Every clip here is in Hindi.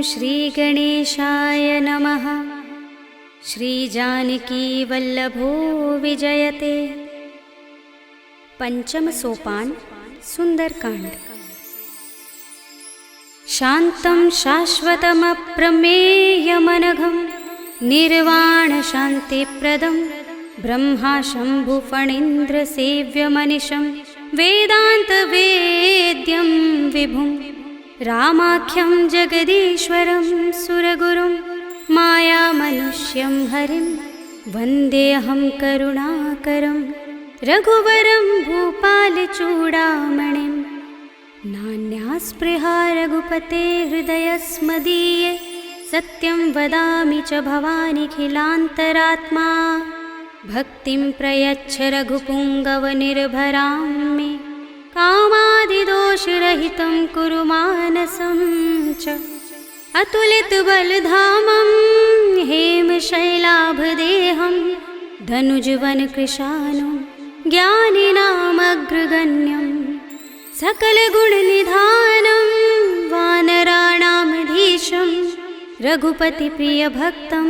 श्रीगणेशाय नमः। श्रीजानकीवल्लभो विजयते। पंचम सोपान सुंदरकांड। शान्तं शाश्वतमप्रमेयमनघं निर्वाणशान्तिप्रदं ब्रह्मा शम्भुफणीन्द्रसेव्यमनिशं वेदान्तवेद्यं विभुं रामाख्यं जगदीश्वरं सुरगुरुं मायामनुष्यं हरिं वन्देऽहं करुणाकरं रघुवरं भूपालचूडामणिं। नान्यास्पृहा रघुपते हृदयस्मदीये सत्यं वदामि च भवानिखिलान्तरात्मा। भक्तिं प्रयच्छ रघुपुङ्गवनिर्भरां मे कामादिदोषरहितं कुरु मानसं च। अतुलितबलधामं हेमशैलाभदेहं धनुजवनकृशानुं ज्ञानिनामग्रगण्यं सकलगुणनिधानं वानराणामधीशं रघुपतिप्रियभक्तं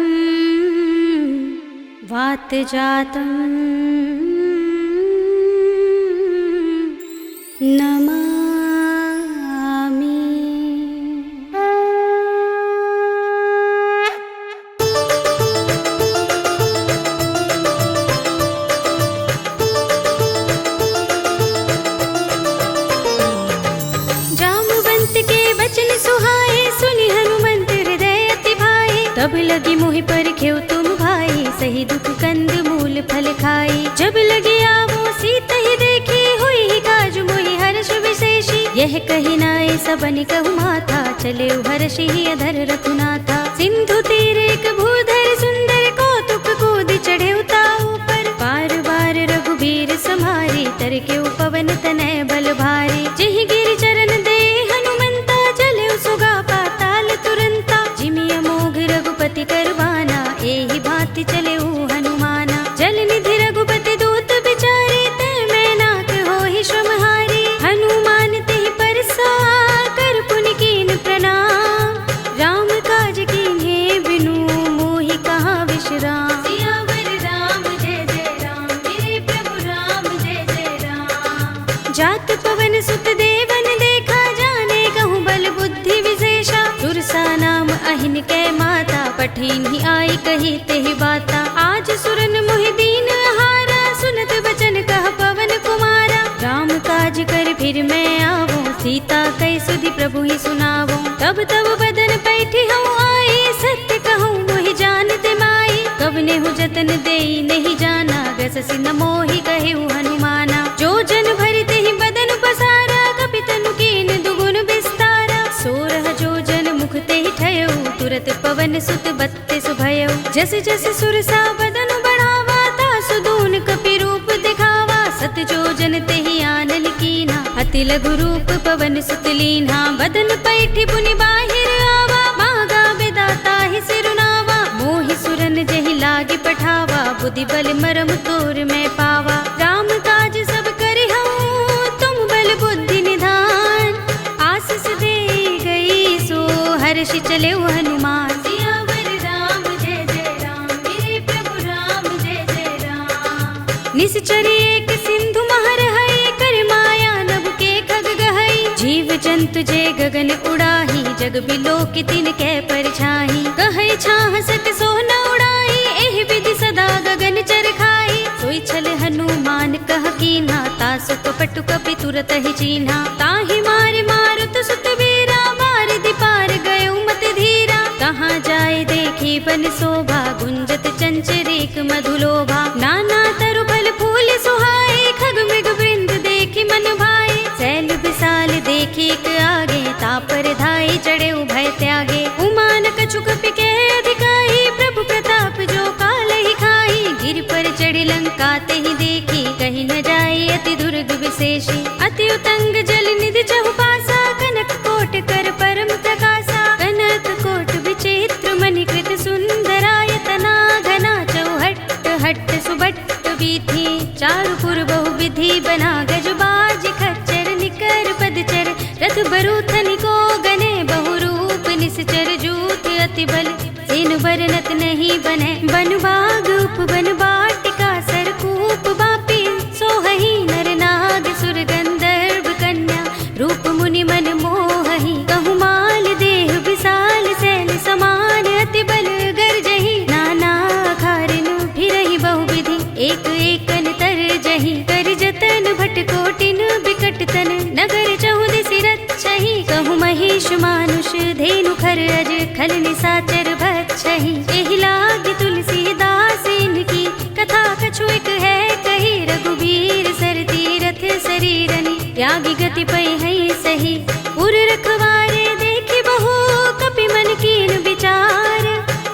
वातजातं नमामि। जामवंत के वचन सुहाए सुनि हनुमंत हृदय अति भाए। तब लगी मोहि परखेउ तुम भाई सही दुख कंद मूल फल खाई। जब लगी आवो सीता ही देखी हुई ही काज मोहि हर्ष विशेषी। यह कही नाय सबनि कहु माथा चले हर्षि ही अधर रघुनाथा। सिंधु तीर एक भूधर सुंदर कौतुक कूद चढ़े उताऊ पर। बार बार रघुबीर समारी तर के पवन तनय बल भारी। जिहि गिर चरण दे हनुमंता चले सुगा पाताल तुरंता। जिमि अमोघ रघुपति करवाना एहि भांति चले हनुमाना। जल निधि रघुपति दूत बिचारे तै मैं नाक होहि श्रमहारी। हनुमान तेहि परसा कर पुनि कीन प्रणाम। राम काज कीन्हे बिनु मोहि कहाँ विश्राम। सियावर राम जय जय राम मेरे प्रभु राम जय जय राम। जात पवन सुत देवन देखा जाने कहूँ बल बुद्धि विशेषा। सुरसा नाम अहिन कै माता पठिन ही आई कही तेहि बाता। आज सुरन मोहि दीन हारा सुनत बचन कह पवन कुमारा। राम काज कर फिर मैं आवो सीता कै सुधि प्रभु ही सुनावो। तब तब बदन पैठी हूँ आई सत्य कहूँ मोहि जानते माई। कवने हूँ जतन देई नहीं जाना गससि न मोहि कहेउ हनुमाना। जो जन भरि तेहि बदन पसारा कपितनु कीन दुगुन विस्तारा। सोरह जो जन मुख तेहि ठयउ तुरत पवन सुत बत्तीस भयउ। जस जस सुरसा बदन बढ़ावा तासु दून कपि रूप दिखावा। सत जो जन तेहि आनल कीना अति लघु रूप पवन सुत लीन्हा। बदन पैठी पुनि बाहिर आवा मागा बेदाता ही सिरुनावा। मोहि सुरन जहि लागी पठावा बुद्धि बल मरम तोर में पावा। राम काज सब करिहउँ तुम बल बुद्धि निधान। आशीष दे गई सो हर्षि चले हनुमान। सियावर राम जय जय राम मेरे प्रभु राम जय जय राम। निश्चर एक सिंधु महर हई कर माया नभ के खग गहई। जीव जंतु जे गगन उड़ाही जग बिलो की तिन कै परछाई। कहै छाह सक सो न उड़ाई एहि विधि सदा गगन चर खाई। सोई छल हनुमान कह कीन्हा तासु कपटु कपि तुरत ही चीन्हा। ताहि मारे मारुत सुत वीरा बारिधि पार गयो मत धीरा। कहाँ जाए देखी बन शोभा गुंजत चंचरीक मधुलोभा। नाना तरु फल फूल सुहाए खग मृग वृंद देखी मन भाए। सैल विशाल देखी एक आगे तापर धाई चढ़े भय त्यागे। उमान कछु कपि के अधिकाई प्रभु प्रताप जो काल ही खाई। गिर पर चढ़ी लंका तेहि देखी कहीं न जाए अति दुर्ग विशेषी। अति उतंग जल निधि चहुपासा कनक कोट कर परम प्रकाशा। कनक कोट विचित्र मणिकृत सुंदरायतना घना चौहट्ट हट्ट सुबट्ट वीथि। चारुपुर बहु विधि बना गज बाज खच्चर निकर पदचर। रथ बरूथनि को गने बहु रूप निस भटकन नगर चहुद सिरत छही, कहु महिष मानुष धेनु खर अज खल निसाचर भक्षहि। एहि लागी तुलसीदास इनकी कथा कछु एक है कही, रघुबीर सर तीरथ शरीरनि त्यागी गति पै है सही। उर रखवारे देखि बहु कपि मन कीन विचार,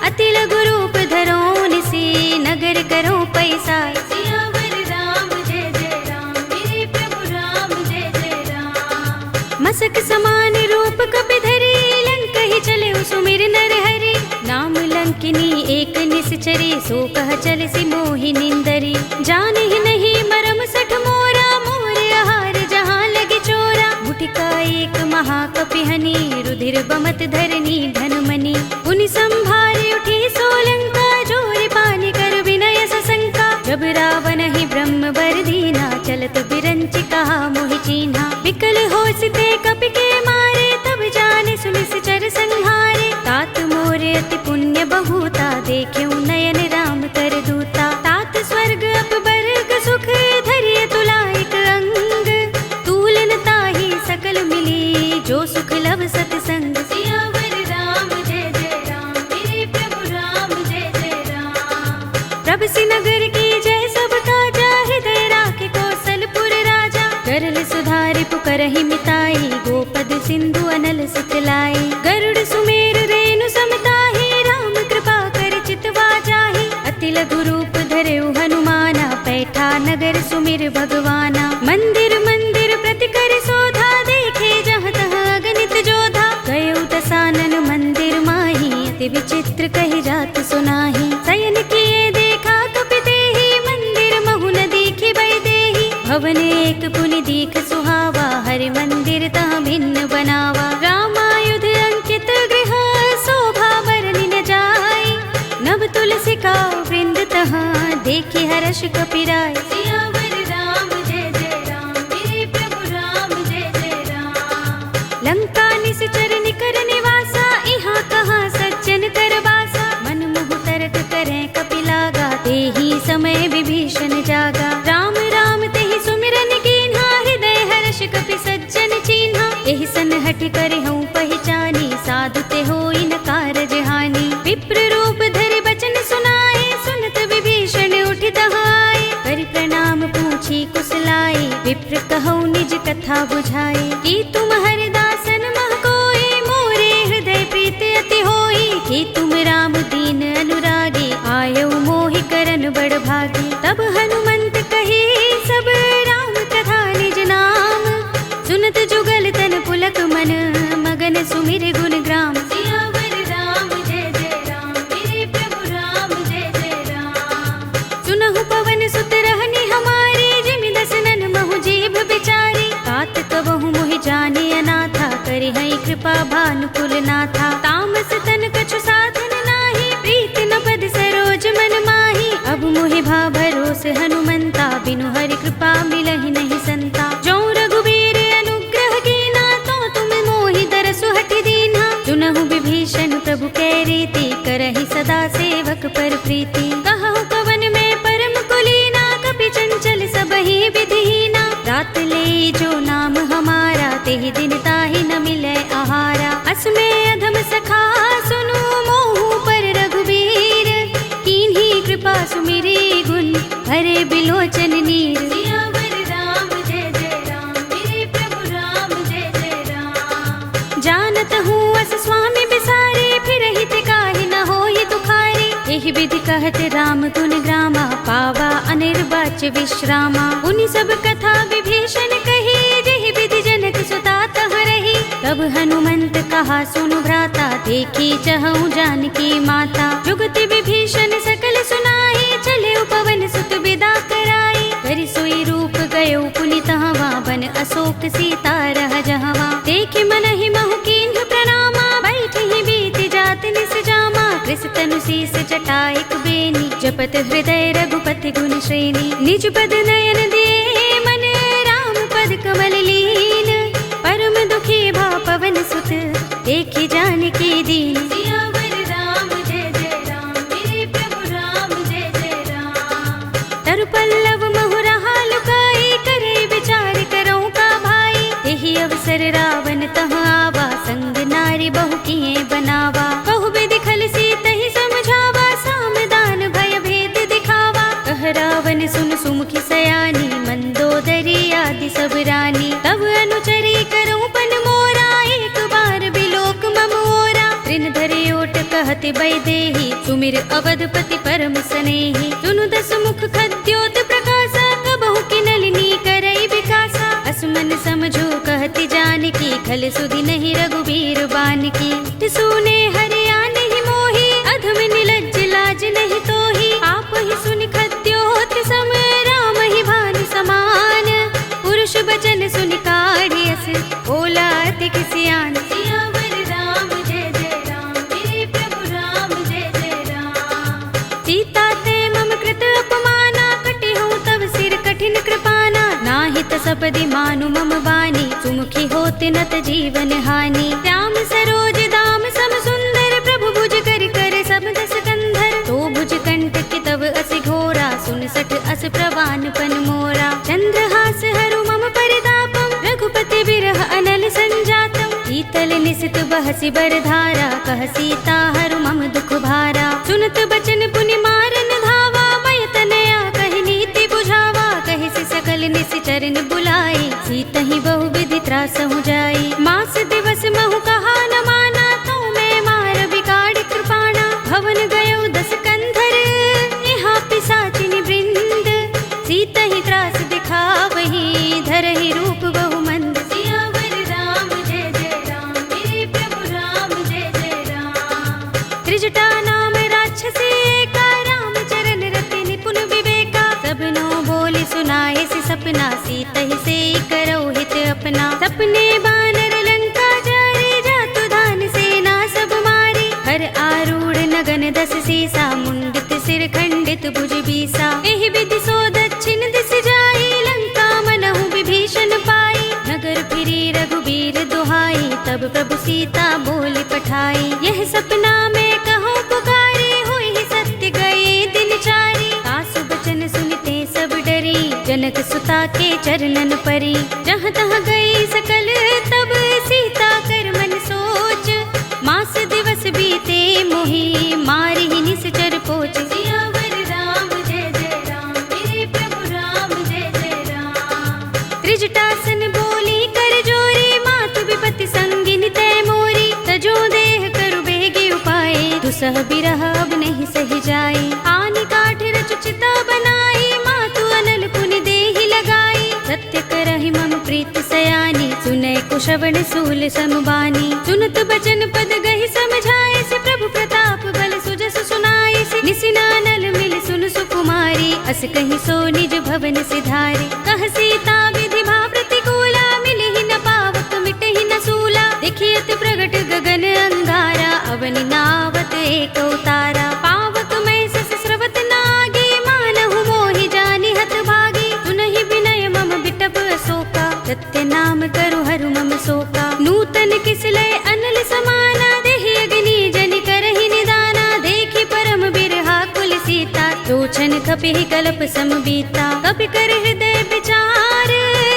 अति लघु रूप धरो निसी नगर करो पैसार। सियावर राम जय जय राम, मेरे प्रभु राम जय जय राम। मसक समान रूप कपि धरी, लंकहि चले सुमिर नर हरि। नाम लंकिनी एक निश्चरी, सो कह चल सी मोहि निंदरी। जानहि नहीं मरम सठ मोरा, मोर आहार जहाँ लगे चोरा। मुटिका एक महाकपिहनि, रुधिर बमत धरनी धनमणि। पुनि संभारे उठी सोलंका, जोर पानी कर विनय सशंका। जब रावण ही ब्रह्म वर दीना, चलत बिरंचि कहा मोहि चीन्हा। विकल होसिते कपि के मारे, तब जाने सुनिश्चर संहारे। तात मोर अति पुण्य बहुता, देख्यऊ नयन राम कर दूता। तात स्वर्ग अपवर्ग सुख, धरिय तुलाइक अंग। तूलन ताहि सकल मिली, जो सुख लव सतसंग। सियावर राम जय जय राम, मेरे प्रभु राम जय जय राम। प्रभ सि नगर की जय सब काजा, हृदय राखे कौशलपुर राजा। करल सुधारि पुकरहि मिताई, गोपद सिंधु अनल सुतलाई। गरुड़ सुमेर रेणु समताहि, राम कृपा कर चितवा जाहि। अति लघु रूप धरेउ हनुमाना, पैठा नगर सुमिर भगवाना। मंदिर मंदिर प्रति कर शोधा, देखे जहाँ तहाँ अगणित जोधा। गयउ दसानन मंदिर माही, अति विचित्र कहि जात सुनाही। शयन किए देखा कपि तेहि, मंदिर महु न दीखि बै देहि। भवन एक पुनि दीख सुहावा, हरि मंदिर तहाँ भिन्न बनावा। रामायुध अंकित गृह, शोभा बरनि न जाय। नव तुलसी का वृंद तहाँ, देखि हर्ष कपि राय। सियावर राम जय जय राम, मेरे प्रभु राम जय जय राम। लंका निश्चर निकर निवासा, इहाँ कहाँ सज्जन कर बासा। मन मुहु तरक करें कपि लागा, तेहि समय विभीषण जागा। राम राम तेहि सुमिरन कीन्हा, हृदय हर्ष कपि सज्जन चीन्हा। एहि सन हठि करे हूँ पहचानी, साधु ते होई न कारज हानि। विप्र रूप धरि बचन सुनाए, सुनत विभीषण उठि तहाय। करि प्रणाम पूछी कुशलाई, विप्र कहौ निज कथा बुझाई। कि तुम हरिदासन मह कोई, मोरे हृदय प्रीति अति होई। कि तुम राम दीन अनुरागी, आयौ मोहि करन बड़ भागी। तब हनुमंत कही सब राम कथा निज नाम, सुनत जुगल तन पुलक मन, मगन सुमिर गुण ग्राम। सियावर राम जय जय राम, मेरे प्रभु राम जय जय राम। सुनहु पवन सुत रहनी हमारी, जिमि दसनन महु जीभ बिचारी। तात कबहु मोहि जाने अनाथा, करि हई कृपा भानुकुल नाथा। तामस तन कछु साधन नाही, प्रीत न पद सरोज मन माही। अब मोहि भा भरोस हनुमंता, बिनु हरि कृपा मिलहि नहीं संता। जो रघुबीर अनुग्रह कीना, तो तुम मोहि दरसु हठि दीन्हा। चुनहु विभीषण प्रभु कै रीति, करहि सदा सेवक पर प्रीति। कहु कवन में परम कुलीना, कपि चंचल सबहि विधिहीना। रात ले जो नाम हमारा, तेहि दिन ताहि न मिलै आहारा। अस्मे अधम सखा सुनु, मोहु पर रघुबीर। कीन्ही कृपा सुमिरी गुण, हरे बिलोचन नीर। सियावर राम जय जय राम, मेरे प्रभु राम जय जय राम। जानत हूँ अस स्वामी बिसारे, फिर हित काहि न होई दुखारी। एहि विधि कहत राम गुण ग्रामा, पावा अनिर्वाच्य विश्रामा। उनि सब कथा विभीषण कही, जेहि विधि जनक सुता तह रही। तब हनुमंत कहा सुनु भ्राता, देखी चहु जानकी माता। जुगति विभीषण सकल सुनाई, चले पवन सुत विदा कराई। करि सोई रूप गयो पुनि तहवा, बन अशोक सीता रह जहवा। देखि मनहि महु कीन्ह प्रणामा, बैठहि बीति जात निस जामा। कृस तनु शीस जटाइक बेनी, जपत हृदय रघुपति गुण श्रेणी। निज पद नयन दिए मन, राम पद कमल लीन। परम दुखी भा पवन सुत, देखि जानकी दीन। सियावर राम जय जय राम, मेरे प्रभु राम जय जय राम। तरु पल्लव महु रहा लुकाई, करे विचार करऊँ का भाई। कुमारी बहु किए बनावा। बहु विधि खल सीत ही समझावा, सामदान भय भेद दिखावा। कह रावण सुन सुमुखी सयानी, मंदोदरी आदि सब रानी। तब अनुचरी करूं पन मोरा, एक बार बिलोक मम ओरा। ऋण धरे ओट कहति वैदेही, सुमिर अवधपति परम स्नेही। सुनु दस मुख खद्योत प्रकाशा, कबहु की नलिनी करई विकासा। असमन समझो कहति जानकी, खल सुधि नहीं रघुबीर बानकी। सुने हरिया नहीं मोही, अधम निलज्ज लाज नहीं तोही। आप ही सुनि खद्योत सम, राम ही भानु समान। पुरुष बचन सुनि काढ़ियस, बोला अति किसियान। सियावर राम जय जय राम, मेरे प्रभु राम जय जय राम। सीता ते मम कृत अपमाना, कटे हूँ तब सिर कठिन कृपाना। नाहित सपदि मानु मम बानी, सुमुखी होत नत जीवन हानि। श्याम सरोज दाम सम सुंदर, प्रभु भुज कर कर सब दस कंधर। तो भुज कंठ की तब असि घोरा, 69 अस प्रवान पन मोरा। चंद्रहास हरु मम परितापम, रघुपति बिरह अनल संजातम। शीतल निसित बहसि बरधारा, कह सीता हरु मम दुख भारा। सुनत बचन पुनि मारन धावा, मय तनया कहि नीति बुझावा। कहि से सकल निसि चरण बुलाई, सीतहि बहु विधि त्रासहु जाई। मास दिवस महु कहा न माना, तो मैं मार बिगाड़ कृपाणा। भवन गयो 10 कंधर, यहाँ पिशाचिनी वृंद। सीतहि त्रास दिखावही, धरहि रूप बहु मंद। सियावर राम जय जय राम, मेरे प्रभु राम जय जय राम। त्रिजटा नाम राक्षसी एका, राम चरण रति निपुण विवेका। सबनो बोली सुनाए सि सपना, सीतहि से करौ हित अपना। सपने बानर लंका जारे, जातु धान सेना सब मारी। हर आरूढ़ नगन 10 सीसा, मुंडित सिर खंडित भुज बीसा। एहि विधि सो दक्षिण दिस जाई, लंका मनहु विभीषण पाई। नगर फिरी रघुबीर दुहाई, तब प्रभु सीता बोली पठाई। यह सपना में कहूँ पुकारी, हुई ही सत्य गए दिन चारी। सासु बचन सुनते सब डरी, जनक सुता के चरणन परी। जहाँ तहाँ गई सकल तब, सीता कर मन सोच। मास दिवस बीते मोही, मारी ही निश्चर पोच। सियावर राम जय जय राम, मेरे प्रभु राम जय जय राम। त्रिजटासन बोली कर जोरी, मातु विपत्ति संगिनी तय मोरी। तजो देह करु बेगे उपाय, दुसह बिरह अब नहीं सही जाए। आनि काठ रचु चिता बनाई, मातु अनल पुनि देहि लगाई। सत्य करहि मम प्रीत सयानी, सुनै कुशवन सूल समुबानी। सुनत बचन पद गहि समझाए, से प्रभु प्रताप बल सुजस सुनाए। से निसिनानल मिल सुन सुकुमारी, अस कहि सो निज भवन सिधारे। कह सीता विधि भा प्रतिकूला, मिलि ही न पावक मिटहि न सूला। देखियत प्रगट गगन अंगारा, अवनि नावत एक उतारा। पावक मैं सस स्रवत नागी, मानहु मोहि जानि हत भागी। सुनहि विनय मम बिटप अशोका, सत्य नाम करु हरु मम शोका। नूतन किसलय अनल समाना, देहि अग्नि जनि करहि निदाना। देखि परम बिरहा कुल सीता, लोचन कपिहि कल्प सम बीता। कपि कर हृदय विचार,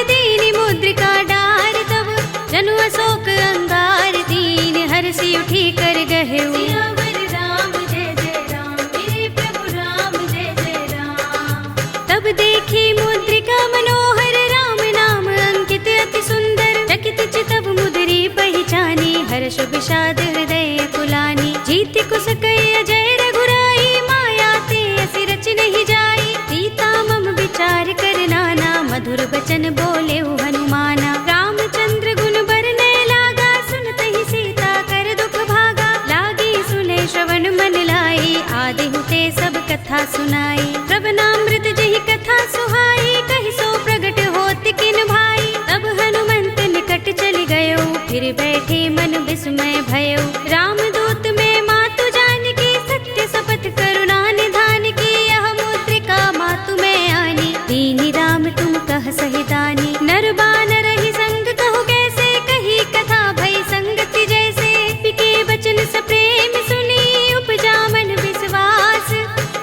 दीनि मुद्रिका डार। तब जनु अशोक अंगार, दीन हरषि उठी कर गहेउ। सियावर राम जय जय राम, मेरे प्रभु राम जय जय राम। तब देखी मुद्रिका मनोहर, राम नाम अंकित अति सुंदर। चकित चितव मुदरी पहचानी, हर्ष विषाद हृदय कुलानी। जीति कुस कई अजय रघुराई, माया ते असि रच नहीं जाई। सीता मम विचार कर नाना, मधुर बचन बोले हनुमाना। रामचंद्र गुण बरनै लागा, सुनतहि सीता कर दुख भागा। लागी सुने श्रवण मन लाई, आदि हुते सब कथा सुनाई। श्रवणामृत जहि कथा सुहाई, कहि सो प्रगट होत किन भाई। तब हनुमंत निकट चलि गयो, फिर बैठे मन विस्मय भयो। रामदूत में मातु जानकी, सत्य शपथ करुणा निधान की। यह मुद्रिका मातु में आनी, दीनि राम तुम कह सही दानी। नर बानर ही संग कहु कैसे, कही कथा भई संगति जैसे। पिके बचन सप्रेम सुनी, उपजा मन विश्वास।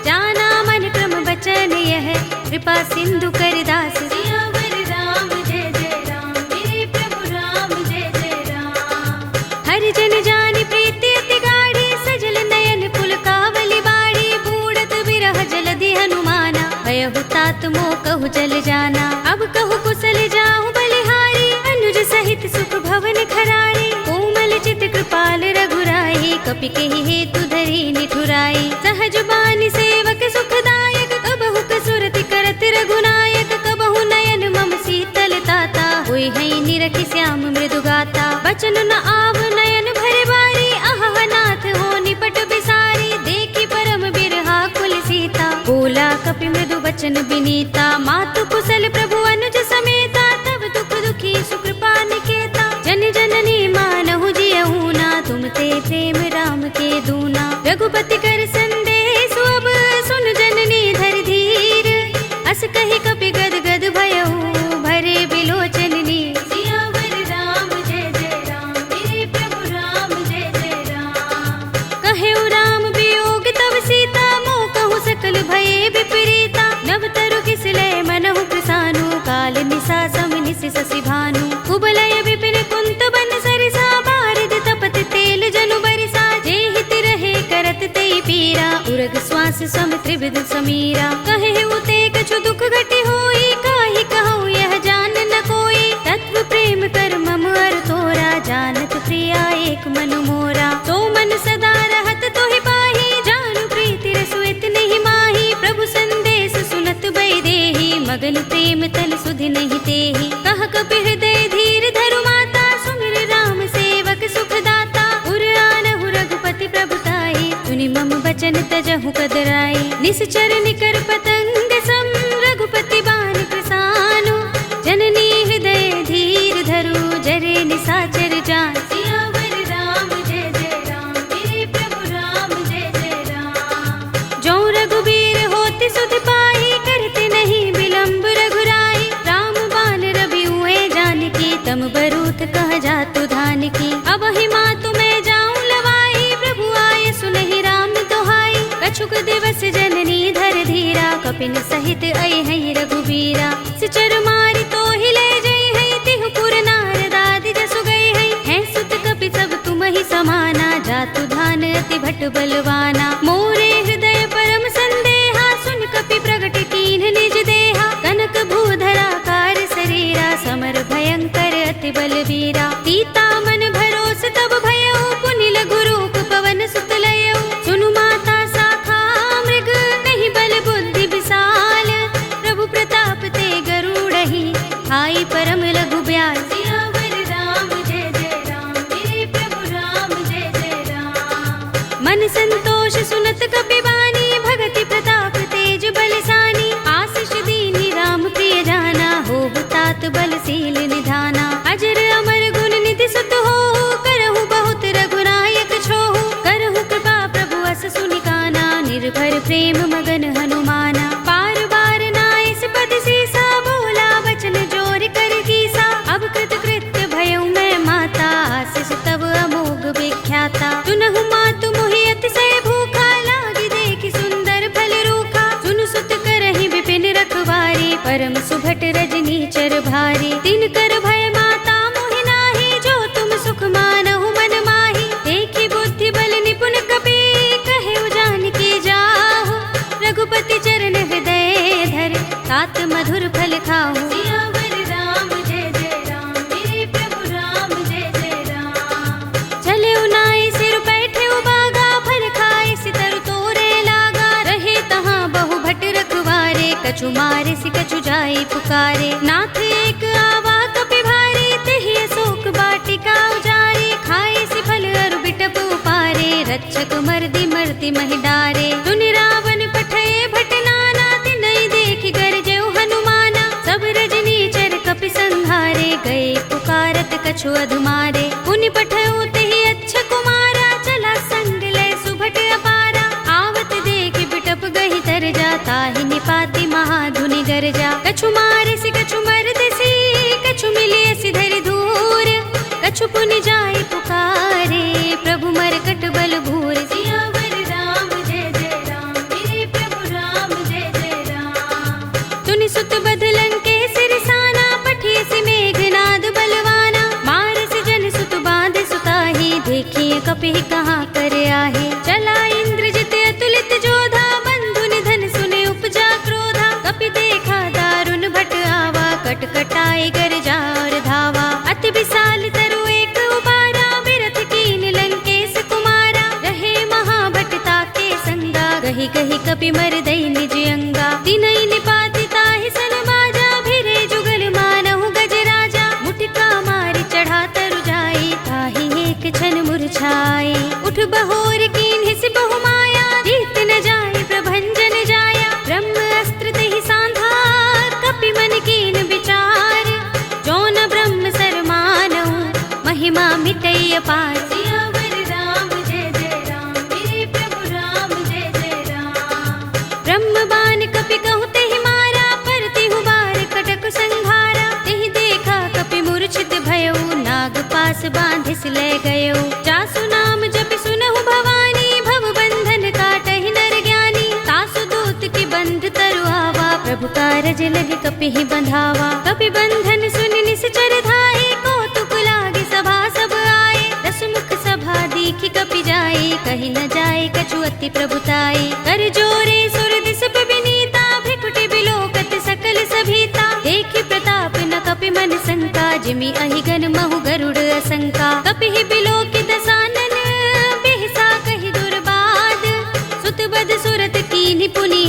जाना मन क्रम बचन यह, कृपा सिंधु कर दास। सियावर राम जय जय राम, मेरे प्रभु राम जय जय राम। तात मो कहु जल जाना। अब कहु कुशल जाहु बलिहारी, अनुज सहित सुख भवन खरारी। कोमल चित कृपाल रघुराई, कपि केहि हेतु धरि निठुराई। सहज बानी सेवक सुखदायक, कबहु कसुरति करत रघुनायक। कबहु नयन मम शीतल ताता, होय है निरखि श्याम मृदु गाता। बचन न आव नयन भरे बारी, अहह नाथ हो निपट बिसारी। देखि परम बिरहा कुल सीता, बोला कपि मृदु बचन बिनीता। मातु कुशल प्रभु अनुज समेता, तब दुख दुखी सुकृपा निकेता। जन जननी मानहु जियहु ना, तुम ते प्रेम राम के दूना। रघुपति कर संदेश अब, सुन जननी धर धीर। अस कहि कपि गद गद भयहु, भरे बिलोचन नीर। सियावर राम जय जय राम, मेरे प्रभु राम जय जय राम। कहेउ राम वियोग तब सीता, मोह कहु सकल भये विपरीता। नव तरु किसलय मनहु कृसानु, काल निसा सम निसि शशि भानु। कुबलय विपिन कुंत बन सरिसा, बारिद तपत तेल जनु बरिसा। जे हित रहे करत तेई पीरा, उरग श्वास सम त्रिविध समीरा। कहेउ ते कछु दुख घटी होई, काहि कहूँ यह जान न कोई। तत्व प्रेम कर मम अर तोरा, जानत प्रिया एक मनु मोरा। तो मन सदा रहत तोहि पाही, जानु प्रीति रसु इतहि माही। प्रभु संदेश सुनत बै देहि, मगन प्रेम तल सुधि नहीं तेहि। कह कपि हृदय धीर धरु माता, सुमिर राम सेवक सुख दाता। उर आनहु रघुपति प्रभुताई, सुनि मम बचन तजहु कदराई। निश्चर निकर पतंग सम, रघुपति बान कृसानु। जननी हृदय धीर धरु, जरे निसाचर जान। सियावर राम जय जय राम, मेरे प्रभु राम जय जय राम। जो रघुबीर होति सुध पाई, करते नहीं विलंब रघुराई। राम बान रवि हुए जानकी, तम बरूत कह जातु धान की। अब ही मातु मैं जाऊं लवाई, प्रभु आय सुनहि राम दोहाई। कछुक दिवस जननी धर धीरा, कपिन सहित अय है रघुबीरा। सिचर मारि तो हिले जई है, तिहु पुर नारद आदि जसु गई है। हैं सुत कपि सब तुम ही समाना, जातु धान अति भट बलवाना। मोरे हृदय परम संदेहा, सुन कपि प्रगट कीन्ह निज देहा। कनक भूधरा कार शरीरा, समर भयंकर अति बलवीरा। सीता मन भरोस तब भयउ, पुनि लघु रूप पवन सुत लयउ। सुनु माता शाखा मृग, नहीं बल बुद्धि विशाल। प्रभु प्रताप ते गरुड़हि, आई परम लघु ब्याल। सियावर राम जय जय राम, मेरे प्रभु राम जय जय राम। मन संतोष सुनत कपि बानी, भगति प्रताप तेज बलसानी। आशीष दीनी राम प्रिय जाना, होहु तात बलशील निधाना। अजर अमर गुण निधि सुत होहु, करहु बहुत रघुनायक छोहु। करहु कृपा प्रभु अस सुनि काना, निर्भर प्रेम मगन हनुमाना। बार बार नाइस पद सीसा, बोला वचन जोर कर कीसा। अब कृत कृत्य भयउ मैं माता, आशीष तब अमोघ विख्याता। सुनहु मातु मोहि अतिशय भूखा, लागी देखि सुंदर फल रूखा। सुनु सुत करहि विपिन रखवारी, परम सुभट रजनी चर भारी। तिन कर भय माता मोहि नाही, जो तुम सुख मानहु मन माही। देखि बुद्धि बल निपुण कपि, कहेउ जानकी जाहु। रघुपति चरण हृदय धर, तात मधुर फल खाहु। सियावर राम जय जय राम, मेरे प्रभु राम जय जय राम। चले उनाई सिर बैठे उबागा, फल खाए सितर तोरे लागा। रहे तहाँ बहु भट रखवारे, कछु मारे सि कछु जाई पुकारे। नाथ एक आवा कपि भारी, तेहि अशोक वाटिका उजारी। खाए सि फल अरु बिटप उपारे, रक्षक मर्दि मर्ति महि डारे। सुनि रावण पठये भट नाना, तिनहि देखि गरजेउ हनुमाना। सब रजनी चर कपि संहारे, गए पुकारत कछु अधुमारे। पुनि पठउ तेहि अच्छ कुमारा, चला संग लय सुभट अपारा। आवत देखि बिटप गहि तर जा, ताहि निपाति महाधुनि गरजा। कछु मारे सि कछु मर्द सी, कछु मिलिय सि धरि धूर। कछु पुनि जाई पुकारे, प्रभु मरकट बल भूर। सियावर राम जय जय राम, मेरे प्रभु राम जय जय राम। सुनि सुत बध लंकेश रिसाना, पठिय सि मेघनाद बलवाना। मारस जन सुत बांध सुताही, देखिए कपि कहाँ कर आहे। चला इंद्रजित अतुलित जोधा, बंधु निधन सुने उपजा क्रोधा। कपि देखा कपि मर दई निज अंगा। तिनई निपाति ताहि सन बाजा, भिरे जुगल मानहु गज राजा। मुटिका मारि चढ़ा तरु जाई, ताहि एक क्षण मुरझाई। उठ बहोर कीन्हि सि बहु माया, जीत न जाय प्रभंजन जाया। ब्रह्म अस्त्र तहि सांधा, कपि मन कीन विचार। जो न ब्रह्म सर मानहु, महिमा मिटई अपार। सियावर राम जय जय राम, मेरे प्रभु राम जय जय राम। ब्रह्म बाण कपि कहु तेहि मारा, परतिहु बार कटक संघारा। तेहि देखा कपि मूर्छित भयउ, नाग पास बांधिस ले गयउ। जासु नाम जपि सुनहु भवानी, भव बंधन काटहि नर ज्ञानी। तासु दूत की बंध तरु आवा, प्रभु कारज लगे कपि ही बंधावा। कपि बंधन सुनि निश्चर धाये, कौतुक लागे सभा सब आए। दस मुख सभा दीखि कपि जाए, कहि न जाए कछु अति प्रभुताई। कर जोरे सुर दिस विनीता, भ्रिकुटि बिलोकत सकल सभीता। देखि प्रताप न कपि मन शंका, जिमि अहिगन महु गरुड़ असंका। कपि ही बिलोकि दसानन, बिहसा कहि दुर्बाद। सुत बद सुरत कीन्हि पुनि,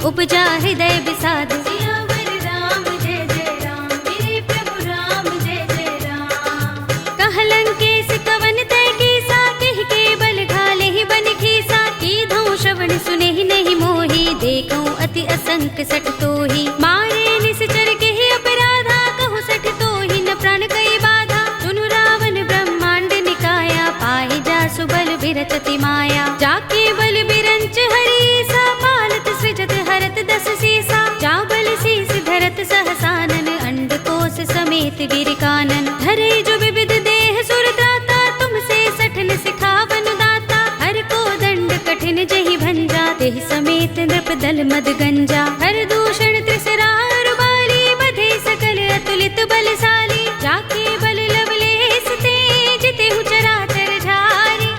उपजा हृदय विषाद। सियावर राम जय जय राम, मेरे प्रभु राम जय जय राम। कहलंकेश कवन तय कीसा, कहि के बल घाले ही बन खीसा। कीधौ श्रवण सुनेहि नहीं मोहि, देखौ अति असंक सठ तोहि। मारे निश्चर केहि अपराधा, कहु सठ तोहि न प्राण कई बाधा। सुनु रावण ब्रह्मांड निकाया, पाहि जासु बल बिरत अति माया। जाके बल बिरंच हरीसा, पालत सृजत हरत दस सीसा। जा बल शीस धरत सहसानन, अंडकोश समेत गिर कानन। धरे जो विविध देह सुर त्राता, तुमसे सठन सिखावन दाता। हर को दंड कठिन जहि भंजा, तेहि समेत नृप दल मद गंजा। हर दूषण त्रिसरा रुबाली, बधे सकल अतुलित बलशाली। जाके बल लवलेस ते, जितेहु चराचर झारी।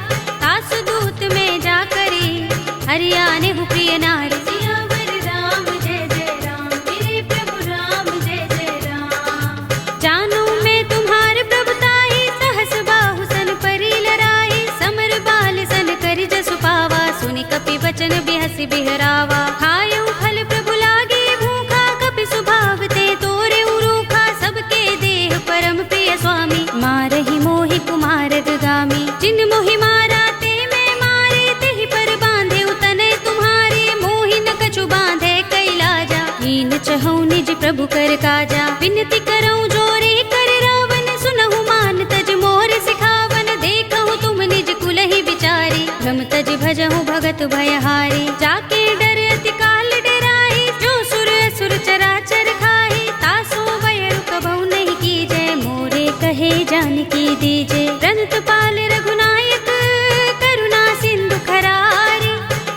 तासु दूत में जा करी, हरियाने हु प्रिय नारी। सियावर राम जय जय राम, मेरे प्रभु राम जय जय राम। जानो मैं तुम्हार प्रभुताई, सहस बाहु सन परी लराई। समर बाल सन करि जसु पावा, सुनि कपि वचन बिहसि बिहरावा। खायउ फल प्रभु लागे भूखा, कपि सुभाव ते तोरे उरूखा। सबके देह परम प्रिय स्वामी, मारहि मोहि कुमार गामी। जिन मोहि मारा ते मैं मारे, तेहि पर बांधे उतने तुम्हारे। मोहि न कछु बांधे कैलाजा, हीन चहु निज प्रभु कर काजा। विनती करऊं जोरे कर रावण, सुनहु मान तज मोर सिखावन। देखहु तुम निज कुल ही विचारी, भ्रम तज भजहु भगत भयहारी। जाके डर अति काल डराई, जो सुर असुर चराचर खाई। तासो वयरु कबहु नहीं कीजै, मोरे कहे जानकी दीजे। रंत पाल रघुनायक, करुणा सिंधु खरारी।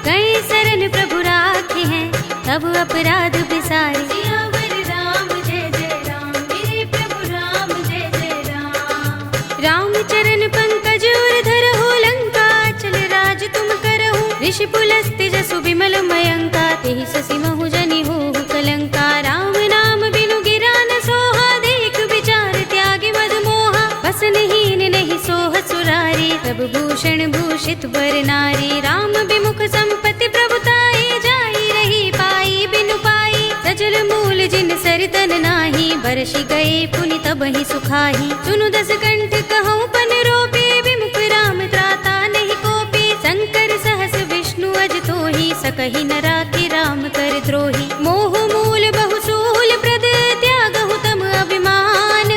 कई शरण प्रभु राखे हैं, तब अपराध बिसारी। सियावर राम जय जय राम, मेरे प्रभु राम जय जय राम। राम चरण पंकज उर धरहु, लंका चल राज तुम करहु। ऋषि पुलस्त्य जसु विमल मयंका, तेहि ससि महु जनि होहु कलंका। राम नाम बिनु गिरा न सोहा, देख विचार त्यागी मद मोहा। बसनहीन नहीं सोह सुरारी, प्रभु भूषण भूषित बर नारी। राम विमुख संपत्ति प्रभुताई, जाई रही पाई बिनु पाई। सजल मूल जिन सरितन नाही, बरषि गए पुनि तबहि सुखाही। सुनु दस कंठ कहूँ पन रोपी, विमुख राम त्राता नहीं कोपी। शंकर सहस विष्णु अज तोहि, सकहि न राखि राम कर द्रोही। मोह मूल बहु सूल प्रद, त्यागहु तम अभिमान।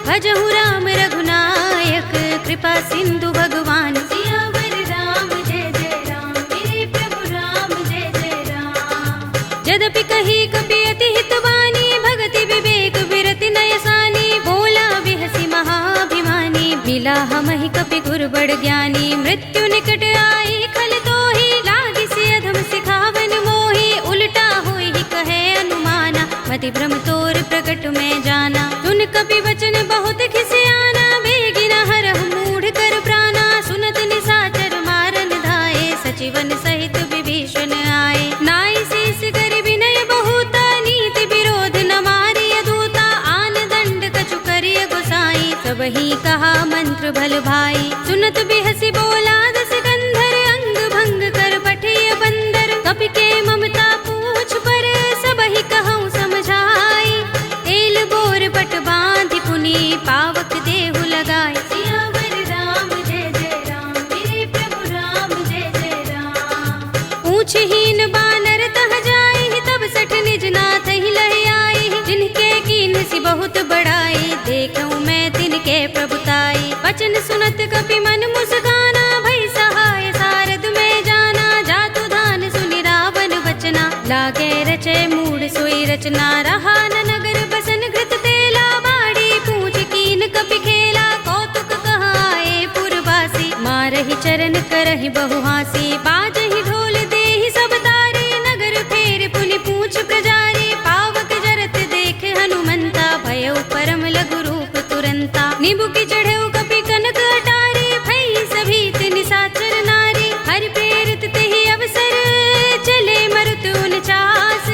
भजहु राम रघुनायक, कृपा सिंधु भगवान। सियावर राम जय जय राम, मेरे प्रभु राम जय जय राम। यद्यपि कही कपि अति हितवानी, भगति विवेक विरति नयसानी। बोला बिहसि महाभिमानी, मिला हमहि कपि गुर बड़ ज्ञानी। मृत्यु निकट आई खल तोहि, लागी सि अधम सिखावन मोहि। उल्टा होई कहे अनुमाना, मति भ्रम तोर प्रकट में जाना। सुन कपि वचन बहुत खिसियाना, बेगिना हरहु मूढ़ कर प्राणा। सुनत निशाचर मारन धाये, सचिवन सहित विभीषण आए। नाई शीस कर विनय बहुता, नीति विरोध न मारिय दूता। आन दंड कछु करिय गोसाई, सबहि कहा मंत्र भल भाई। सुनत बिहसि बोला दस कंधर, अंग भंग कर पठिय बंदर। कपि के मम सी बहुत बड़ाई, देखूं मैं तिनके प्रभुताई। वचन सुनत कपि मन मुस्काना, भई सहाय सारद में जाना। जातु धान सुनि रावण वचना, लागे रचे मूड सोई रचना। रहा न नगर बसन घृत तेला, बाड़ी पूछ कीन कपि खेला। कौतुक कहाए पुरवासी, मारहि चरण करहि बहु हासी। बाजहि ढोल देहि सब तारी, नगर फेर पुनि पूछ प्रजारी। पावक जरत देख हनुमंता, भयउ परम लघु रूप तुरंता। निबुकि चढ़ऊ कपि कनक अटारी, भई सभीत निशाचर नारी। हरि प्रेरित तेहि अवसर, चले मरुत 49।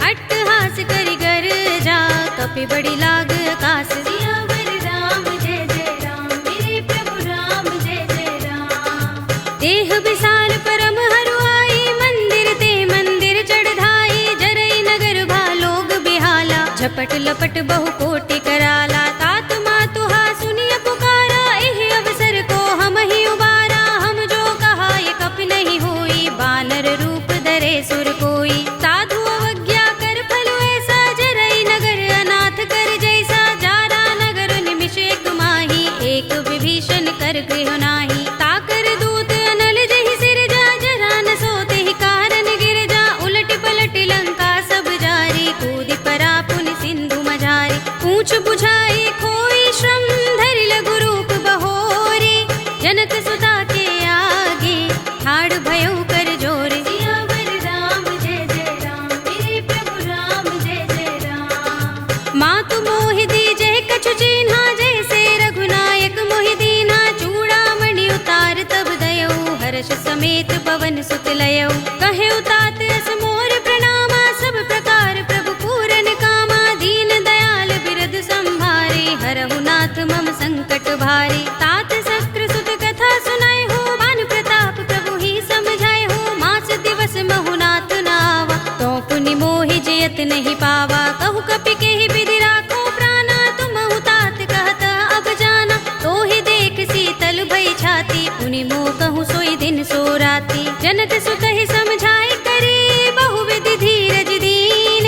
अट्टहास करि गर्जा, कपि बड़ी लाग आकाश। सियावर राम जय जय राम, मेरे प्रभु राम जय जय राम। देह विशाल परम हरुआई, मंदिर ते मंदिर चढ़ाई। जरई नगर भालोग बिहाला, झपट लपट बहु कोटि कराला। तात मातुहा सुनिय पुकारा, एहि अवसर को हम ही उबारा। हम जो कहा ये कपि नहीं होई, बानर रूप धरे सुर कोई। साधु अवज्ञा कर फल ऐसा, जरई नगर अनाथ कर जैसा। जारा नगर निमिष एक माही, एक विभीषण कर गृह नाही। ताकर दूत अनल जहि सिर जा, जरा न सोते ही कारण गिर जा। उलट पलट लंका सब जारी, कूदि परा पुनि सिंधु मझारी। पूछ बुझाई कोई श्रम, धरि लघु रूप बहोरी। जनक सुता के आगे, ठाड़ भयउ कर जोरे। सियावर राम जय जय राम, मेरे प्रभु राम जय जय राम। मातु मोहि दीजे कछु चिन्हा, जैसे रघुनायक मोहि दीन्हा। चूड़ामणि उतार तब दयऊ, हर्ष समेत पवन सुत लयऊ। कहे तात अस मोर प्रणामा, सब प्रकार प्रभु पूरन कामा। दीन दयाल बिरद संभारे, हरहु नाथ मम संकट भारे। तात शस्त्र सुत कथा सुनाए हो, बान प्रताप प्रभु ही समझाए हो। मास दिवस महु नाथ नावा, तो पुनि मोहि जयत नहीं पावा। कहु कपि केहि विधि राखो प्राणा, तुमहु तात कहत अब जाना। तो ही देख शीतल भई छाती, पुनि मोह कहूँ सोई दिन सो राती। जनक सुत ही समझाए करी, बहु विधि धीरज दीन।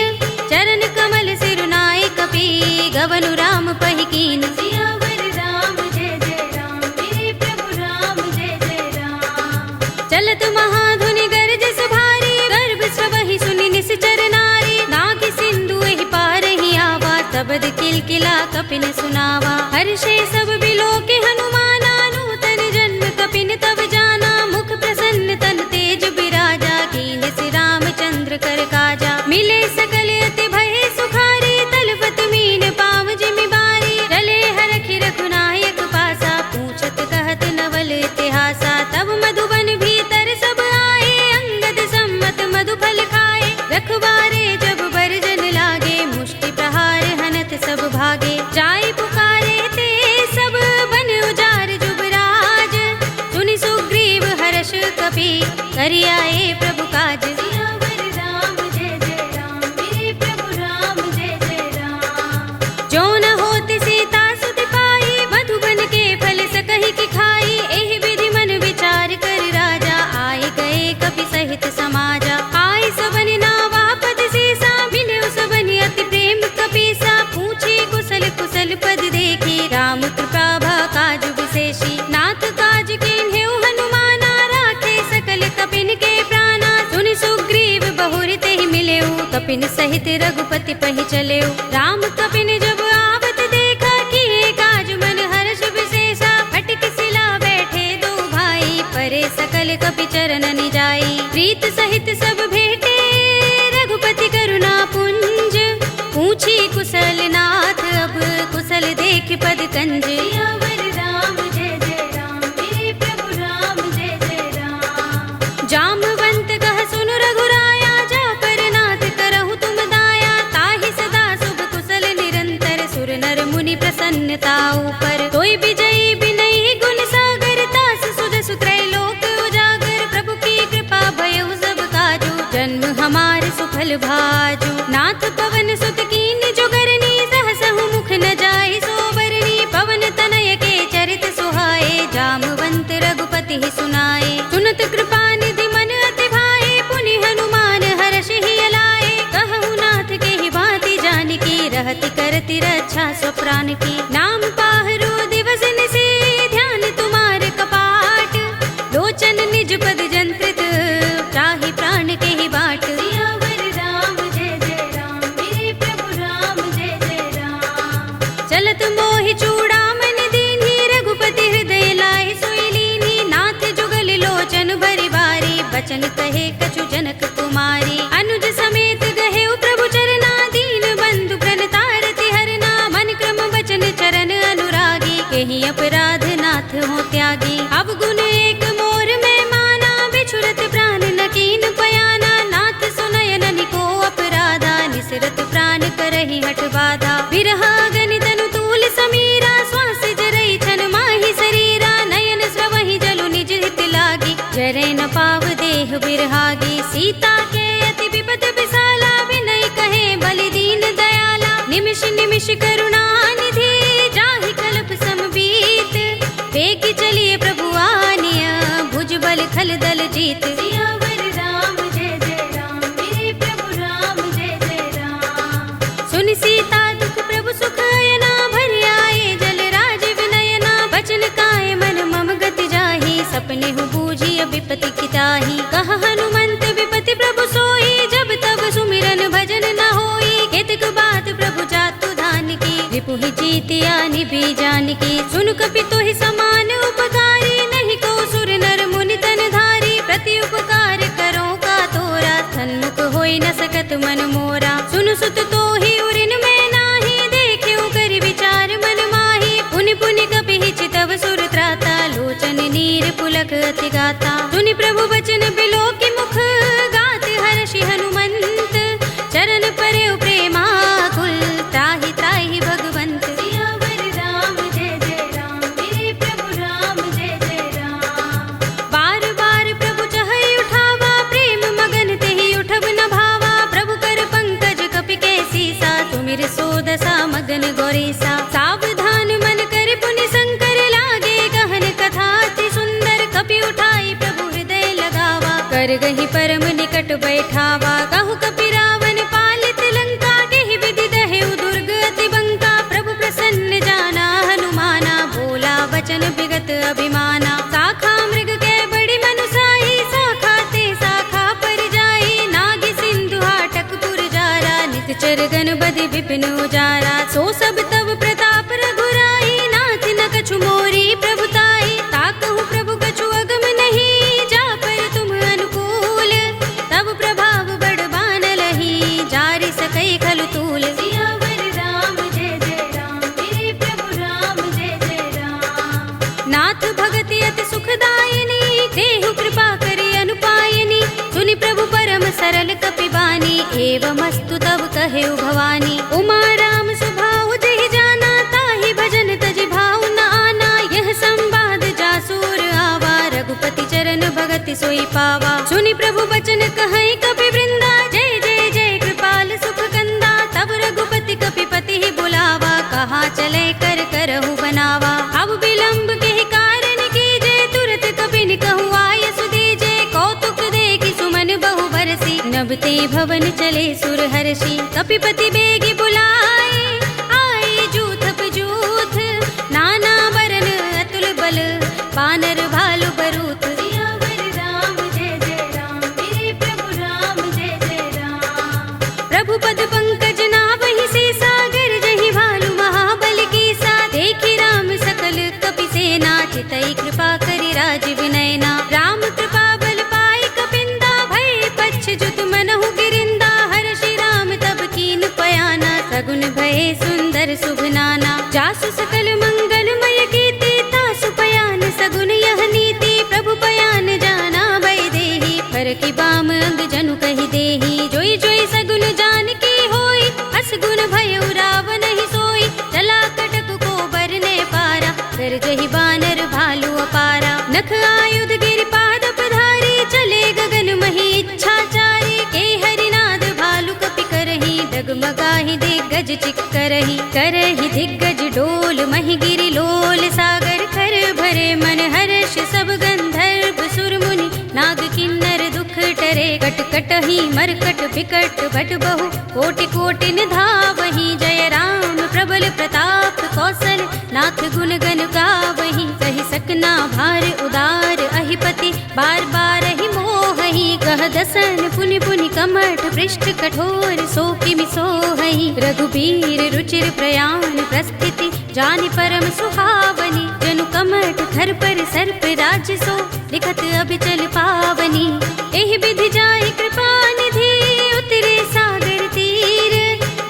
चरण कमल सिरुनाए कपि, गवनु राम पहि कीन। सियावर राम जय जय राम, मेरे प्रभु राम जय जय राम। चलत महाधुनि गरजस भारी, गर्भ सबहि सुनि निश्चर नारी। नाग सिंधु एहि पार ही आवा, तबद किलकिला कपिन सुनावा। हर्षे सब बिलोके हनुमाना, नूतन जन्म कपिन तब जाना। मुख प्रसन्न तन तेज बिराजा, कीन सि रामचंद्र कर काजा। मिले सकल अति भय सुखारी, तलपत मीन पाव जिमि बारी। चले हरखि रघुनायक पासा, पूछत कहत नवल इतिहासा। तब मधुबन भीतर सब आए, अंगद सम्मत मधु फल खाए। रखवारे जब बरजन लागे, मुष्टि प्रहार हनत सब भागे। जाय पुकारे ते सब बन उजार जुबराज। सुनि सुग्रीव हर्ष कपि, करि आए प्रभु काज। सियावर राम जय जय राम, मेरे प्रभु राम जय जय राम। जो न होत सीता सुत पाई, मधुबन के फल सकहि की खाई। एहि विधि मन विचार कर राजा, आए गए कपि सहित समाजा। आय सबनि नावा पद सीसा, मिले सबनि अति प्रेम कपीसा। पूछे कुशल कुशल पद देखी, राम कृपा भा काज विशेषी। नाथ काज कीन्हेउ हनुमाना, राखे सकल कपिन के प्राणा। सुनि सुग्रीव बहुरि तेहि मिलेउ, कपिन सहित रघुपति पहि चलेउ। राम कपिन जब आवत देखा, किए काज मन हर्ष विशेषा। फटक सिला बैठे दो भाई, परे सकल कपि चरण निजाई। प्रीत सहित सब भेटे, रघुपति करुणा पुंज। पूछी कुशल नाथ, अब कुशल देख पद कंज। सियावर राम जय जय राम, मेरे प्रभु राम जय जय राम। जामवंत कह सुन रघुराया, जा पर नाथ करहु तुम दाया। ताहि सदा शुभ कुशल निरंतर, सुर नर मुनि प्रसन्नता ऊपर। तोय विजयी बिनहि गुण सागर, तास सुध सुत्रैलोक उजागर। प्रभु की कृपा भयउ सब काजू, जन्म हमार सुफल भाजू। नाथ पवन सुत कीन जुगरनी, सहसहु मुख न जाय सोबरनी। पवन तनय के चरित सुहाए, जामवंत रघुपति ही सुनाए। सुनत कृपा निधि मन अति भाए, पुनि हनुमान हर्ष ही अलाए। कहु नाथ के ही भांति जानकी, रहति करति रक्षा स्वप्राण की। नाम पाहरो दिवस निशि ध्यान तुम्हारे कपाट, लोचन निज पद जंत्रित त्राहि प्राण के ही बाट। सियावर राम जय जय राम, मेरे प्रभु राम जय जय राम। चलत मोहि चूड़ामणि दीन्ही, रघुपति हृदय लाहि सोई लीन्ही। नाथ जुगल लोचन भरि बारी, बचन कहे कछु जनक कुमारी। अनुज समेत गहे प्रभु चरना, दीन बंधु प्रणतारति हरना। मन क्रम वचन चरण अनुरागी, केहि अपराध नाथ हो त्यागी। अब गुण एक मोर में माना, बिछुरत प्राण न कीन पयाना। नाथ सुनयन निको अपराधा, निसरत प्राण करहि हठ बाधा। बिरहा गनि तनु तूल समीरा, श्वास जरई छन माहि शरीरा। नयन स्रवहि जलु निज हित लागी, जरै न पाव देह बिरहागी। सीता के अति विपद विसाला, विनय कहे बलि दीन दयाला। निमिष निमिष करुणा निधि, जाहि कल्प समबीत। वेगी चलिए प्रभु आनिया, भुज बल खल दल जीत। सियावर राम जय जय राम, मेरे प्रभु राम जय जय राम। सुनि सीता दुख प्रभु सुख अयना, भरि आए जल राज विनयना। बचन काए मन मम गति जाहि, सपने हु बूझी विपति किताही। कहा हनुमंत विपति प्रभु सोई, जब तब सुमिरन भजन न होई। केतक बात प्रभु जातु धान की, रिपुहि जीतिया निभि जानकी। सुन कपि तोहि समान उपकारी, नहीं को सुर नर मुनि तन धारी। प्रति उपकार करो का तोरा, सन्मुख होई न सकत मन मोरा। सुन सुत तोहि उरिन में नाही, देख्यो करि विचार मन माही। पुनि पुनि कपि चितव सुर त्राता, लोचन नीर पुलक अति गाता। सुनि प्रभु बचन बिलोकि मुख, गात हर्षि हनुमंत। चरण परे प्रेमाकुल, त्राहि त्राहि भगवंत। सियावर राम जय जय राम, मेरे प्रभु राम जय जय राम। बार बार प्रभु चहई उठावा, प्रेम मगन तेहि उठब न भावा। प्रभु कर पंकज कपि के सीसा, तुमिर सो दशा मगन गौरीसा। सावधान मन कर पुनि शंकर, लागे गहन कथा अति सुंदर। कपि उठाई प्रभु हृदय लगावा, कर गही परम निकट बैठावा। कहु कपि रावण पालित लंका, केहि विधि दहेउ दुर्ग अति बंका। प्रभु प्रसन्न जाना हनुमाना, बोला वचन विगत अभिमाना। शाखा मृग के बड़ी मनुसाही, शाखा ते शाखा पर जाई। नागी सिंधु हाटक पुर जारा, निकचर गन बदि विपिन उजारा। सो सब तब प्रताप रघुराई, नाथ न कछु मोरी प्रभुताई। ताकहु प्रभु कछु अगम नहीं, जा पर तुम अनुकूल। तब प्रभाव बड़ बान लही, जारि सकई खलु तूल। सियावर राम जय जय राम, मेरे प्रभु राम जय जय राम। नाथ भगति अति सुखदायिनी, देहु कृपा करि अनुपायिनी। सुनि प्रभु परम सरल कपि बानी, एवमस्तु तब कहेउ भवानी। उमा राम स्वभाव जहि जाना, ताहि भजन तजि भाव न आना। यह संवाद जासूर आवा, रघुपति चरण भगति सोई पावा। सुनि प्रभु बचन कहै कपि वृंदा, जय जय जय कृपाल सुख कंदा। तब रघुपति कपिपति ही बुलावा, कहा चले कर करहु बनावा। अब विलंब के कारण कीजे, तुरत कपिन कहु आय सुदीजे। कौतुक देखि सुमन बहु बरसी, नभते भवन चले सुर हर्षि। कपिपति बेगी बुलाए, आए जूथप जूथ। नाना बरन अतुल बल, बानर भालु बरूथ। सियावर राम जय जय राम, मेरे प्रभु राम जय जय राम। प्रभु पद पंकज नावहि सीसा, गरजहि भालु महाबल कीसा। देखि राम सकल कपि सेना, चितई कृपा करि राज विनयना। राम कृपा बल पाई कपिंदा, भय पच्छ जुत मनहु गिरिंदा। हर्षि राम तब कीन पयाना, सगुन भय सुंदर शुभ नाना। जासु सकल मंगलमय कीर्ति, तासु पयान सगुन यह नीति। प्रभु पयान जाना भय देहि, फरकि बाम अंग जनु कहि देहि। जोई जोई सगुन जानकी होई, अस गुण भयउ रावण ही सोई। चला कटक को बरने पारा, गरजहि बानर भालु अपारा। नख आयुध गिरि पाद पधारी, चले गगन मही इच्छाचारी। के हरिनाद भालु कपि करहि, डगमगाहि दिग्गज चिक्करहि। करहि दिग्गज डोल महि गिरि लोल सागर। कर भरे मन हर्ष सब गंधर्व सुर मुनि, नाग किन्नर दुख टरि। करे। कट कट ही मरकट बिकट भट बहु कोटि कोटि निधावहि। जय राम प्रबल प्रताप कौशल नाथ गुण गण गावहि। सहि सकना भार उदार अहिपति बार बार ही मोहहि। कह दसन पुनि पुनि कमठ पृष्ठ कठोर सो किमि सोहहि। रघुबीर रुचिर प्रयाण प्रस्थिति जानि परम सुहावनी। जनु कमठ खर पर सर्प राज सो लिखत अभिचल पावनी। एहि विधि जाहि कृपा निधि उतरे सागर तीर।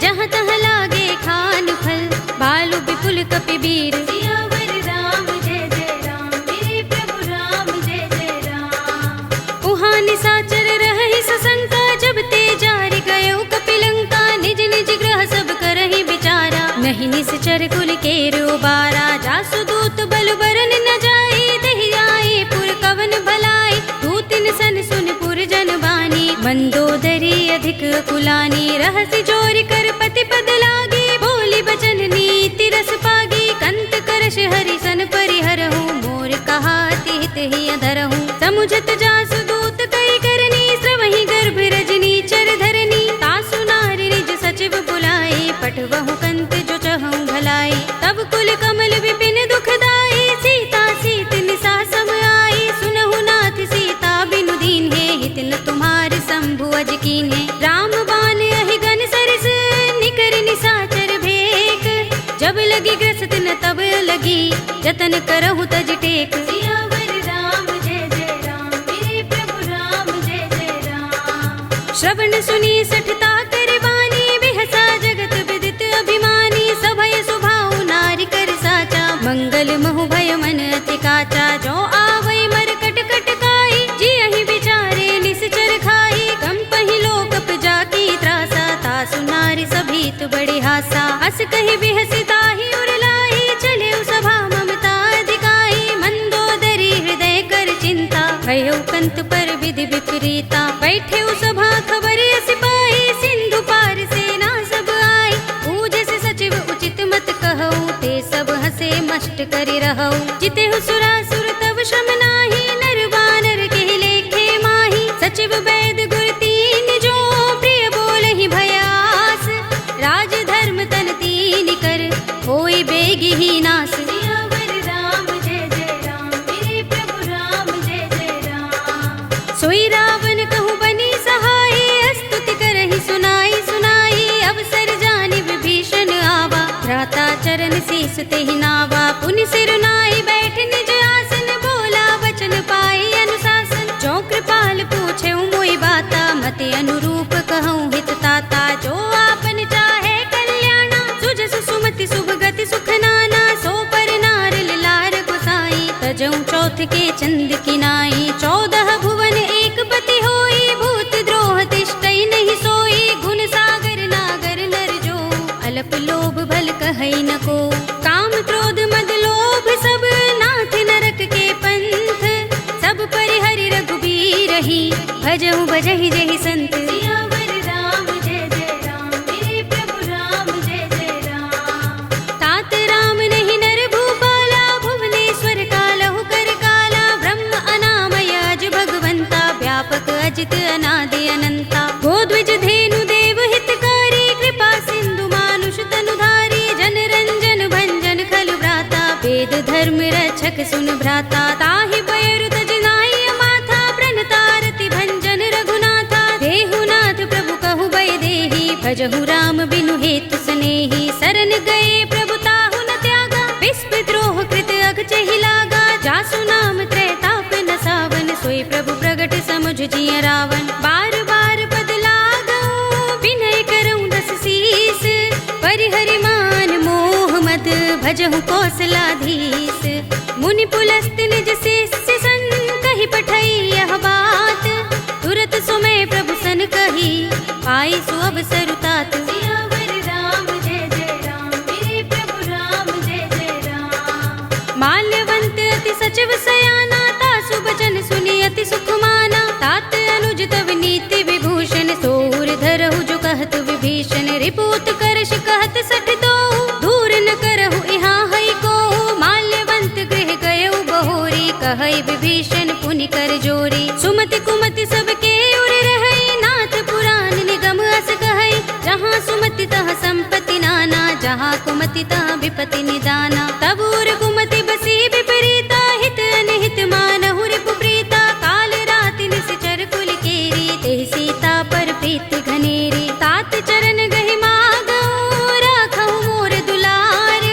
जहाँ तहाँ लागे खान फल भालु विपुल कपिबीर। सियावर राम जय जय राम मेरे प्रभु राम जय जय राम। उहाँ निसाचर रहहि सशंका जब ते जारि गयो कपिलंका। निज निज ग्रह सब करहि विचारा नहीं निश्चर कुल केरो बारा। जासु दूत बल बरन न जाई दहि आए पुर कवन भलाई। दूतिन सन सुन पुर जन बानी मंदोदरी अधिक कुलानी। रहसि जोरि कर पति पद लागी बोली बचन नीति रस पागी। कंत करश हरि सन परिहरहु मोर कहा तिहित ही अधरहु। समुझत जासु दूत कई करनी श्रवहि गर्भ रजनी चर धरनी। तासु नारि निज सचिव बुलाए पठवहु कंत जो चहु भलाई। तब कुल कमल विपिन दुखदाई सीता सीत निसा सम आई। सुनहु नाथ सीता बिनु दीन है हित न तुम्हार शंभु अज कीन्हे। राम बाण अहि गन सरस निकर निसाचर भेक। जब लगी ग्रसत न तब लगी जतन करहु तज टेक। सियावर राम जय जय राम मेरे प्रभु राम जय जय राम। श्रवण सुनी सठता कर बानी बिहसा जगत विदित अभिमानी। सभय सुभाउ नारी कर साचा मंगल महु भय मन अति काचा। जो आवै मर कट कट काई जियहि विचारे निश्चर खाई। कंपहि लोकप जाकी त्रासा तासु नारी सभीत बड़े हासा। हस कहि बिहसि ताहि उर लाई चले सभा ममता अधिकाई। मंदोदरी हृदय कर चिंता भयो कंत पर विधि विपरीता। बैठे सभा खबर सिपाही सिंधु पार सेना सब आई। पूजस सचिव उचित मत कहऊ ते सब हसे मष्ट करि रहऊ। जितेहु सुरासुर तब श्रम नाही नर बानर केहि लेखे माही। सचिव वैद गुर तीन जो प्रिय बोलहि भयास। राज धर्म तन तीन कर होई बेगी ही नास। सियावर राम जय जय राम मेरे प्रभु राम जय जय राम। सोई रावण कहु बनी सहाय स्तुति करहि सुनाई सुनाई। अवसर जानि विभीषण आवा भ्राता चरण शीस तेहि नावा। पुनि सिर नाई बैठ निज आसन बोला वचन पाई अनुशासन। जो कृपाल पूछे मोई बाता मते अनुरूप कहूँ हित ताता। जो आपन चाहे कल्याणा सुजस सुमति शुभ गति सुख नाना। सो पर नार लार गोसाई तजऊ चौथ के चंद किनाई। 14 भुवन एक पति होई भूत द्रोह तिष्ठई नहीं सोई। गुण सागर नागर नर जो अल्प लोभ भल कहई न को। काम क्रोध मद लोभ सब नाथ नरक के पंथ। सब परिहरि रघुबीर ही भजहु भजहि जहि संत। सियावर राम जय जय राम मेरे प्रभु राम जय जय राम। तात राम नहीं नर भूपाला भुवनेश्वर कालहु कर काला। ब्रह्म अनामय अज भगवंता व्यापक अजित अनादि अनंता। गोद्विज धेनु देव हितकारी कृपा सिंधु मानुष तनुधारी। जन रंजन भंजन खल भ्राता वेद धर्म रक्षक सुन भ्राता। ताहि बयरु तज नाई माथा प्रणतारति भंजन रघुनाथा। देहुनाथ प्रभु कहु बै देहि भजहु राम बिनु हेतु सनेहि। शरण गए प्रभु ताहु न त्यागा विस्प द्रोह कृत अघचहि लागा। जासु नाम त्रैताप न सावन सोई प्रभु प्रगट समुझ जिय रावण। बार बार पद लागऊ विनय करऊँ दस शीस। परिहरि मान मोह मद भजहु कौशलाधीश। मुनि पुलस्त निज शिष्य सन कहि पठई यह बात। तुरत सुमय प्रभु सन कही पाई सु अवसर तात। सियावर राम जय जय राम मेरे प्रभु राम जय जय राम। माल्यवंत अति सचिव सयाना तासु बचन सुनि अति सुख माना। तात अनुज तव नीति विभूषण सोर धरहु जो कहत विभीषण। रिपुत करश कहत सठ दो दूर न करहु यहाँ हई को। माल्यवंत गृह गयउ बहोरी कहई विभीषण पुनि कर जोरी। सुमति कुमति सबके उर जहाँ कुमति तहाँ विपति निदाना। तब उर कुमति बसी विपरीता, हित अनहित मानहु रिपु प्रीता। काल राति निश्चर कुल केरी, तेहि सीता पर प्रीति घनेरी। तात चरण गहि मागहु, राखहु मोर दुलार।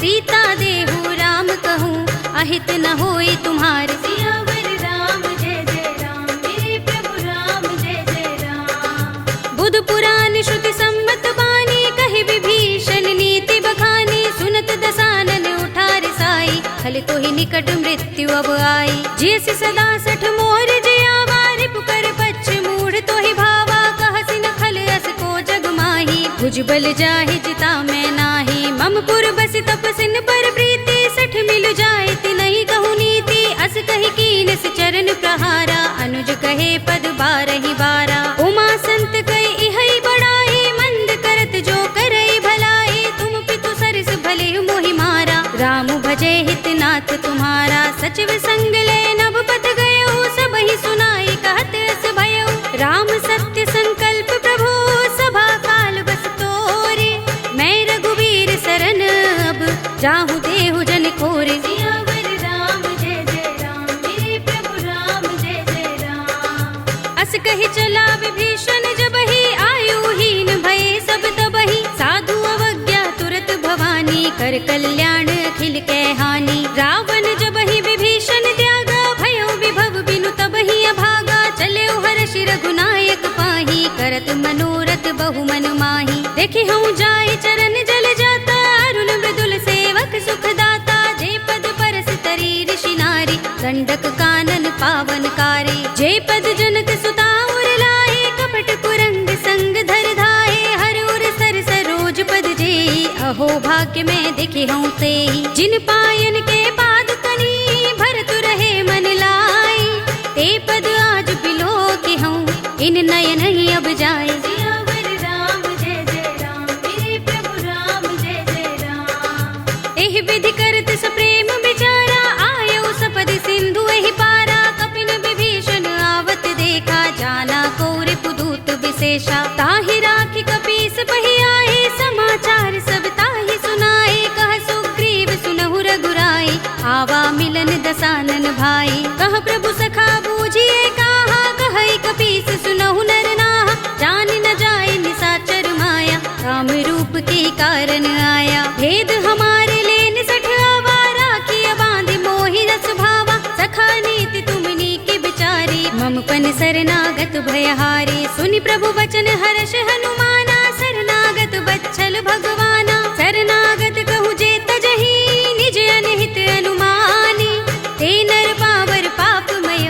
सीता देहु राम कहूँ, अहित न होई तुम्हार। सियावर राम जय जय राम, मेरे प्रभु राम जय जय राम। बुध पुराण श्रुति सम्मत बानी, कहि विभीषण नीति बखानी। सुनत दसानन उठा रिसाई, खल तो ही निकट मृत्यु अब आई। जियसि सदा सठ मोर जियावा, रिपु कर पच्छ मूढ़ तो ही भावा। कहसि न खल अस को जग माही, भुज बल जाहि जिता मैं नाही। मम पुर बसि तपसिन पर प्रीति, सठ मिल जाए तिनहि कहु नीति। अस कहि कीनस चरण प्रहारा, अनुज कहे पद बारहि बारा। उमा संत कहि इहै बड़ाई, मंद करत जो करई भलाई। तुम पितु सरस भले मोहि मारा, राम भजे हित नाथ तुम्हारा। सचिव संग ले नभ पथ गयो, सबहि सुनाई कहत अस भयो। राम सत्य संकल्प प्रभु, सभा काल बस तोरे। मैं रघुवीर सरन अब, जाहु देहु जन खोरे। सियावर राम जय जय राम, मेरे प्रभु राम जय जय राम। अस कहि चला विभीषण जबहि, आयुहीन भये सब तबहि। साधु अवज्ञा तुरत भवानी, कर कल्याण अखिल कै हानि। रावण जबहि विभीषण त्यागा, भयो विभव बिनु तबहि अभागा। चले हर्षि रघुनायक पाही, करत मनोरथ बहु मन माही। देखि हूँ जाय चरण जल जाता, अरुण मृदुल सेवक सुख दाता। जे पद परस तरी ऋषि नारी, गंडक कानन पावन कारी। जे पद जनक सुता उर लाए, कपट कुरंग संग धर धाए। हर उर सर सरोज पद जेई, अहो भाग्य में दिखे हूँ तेई। जिन पायन के पाद कनी, भरत रहे मन लाई। ते पद आज बिलो के हूँ, इन नयन ही अब जाए। सियावर राम जय जय राम, मेरे प्रभु राम जय जय राम। एहि विधि करत सप्रेम विचारा, आयो सपद सिंधु एहि पारा। कपिन विभीषण आवत देखा, जाना को रिपुदूत विशेषा। ताहि राखी कपीस पहि आए, समाचार सब ताहि सुनाए। कह सुग्रीव सुनहु रघुराई, आवा मिलन दसानन भाई। कह प्रभु सखा बूझिए कहा, कहई कपीस सुनहु नर नाहा। जान न जाए निसाचर माया, काम रूप के कारण आया। भेद हमारे लेन सठ आवा, राखिया बांधि मोहि रस भावा। सखा नीति तुमनी के बिचारी, मम पन शरणागत भयहारी। सुनि प्रभु वचन हर्ष हनुमाना, शरणागत बच्छल भगवाना। शरणागत कहु जे तजहि, निज अनहित अनुमानी। ते नर पावर पापमय,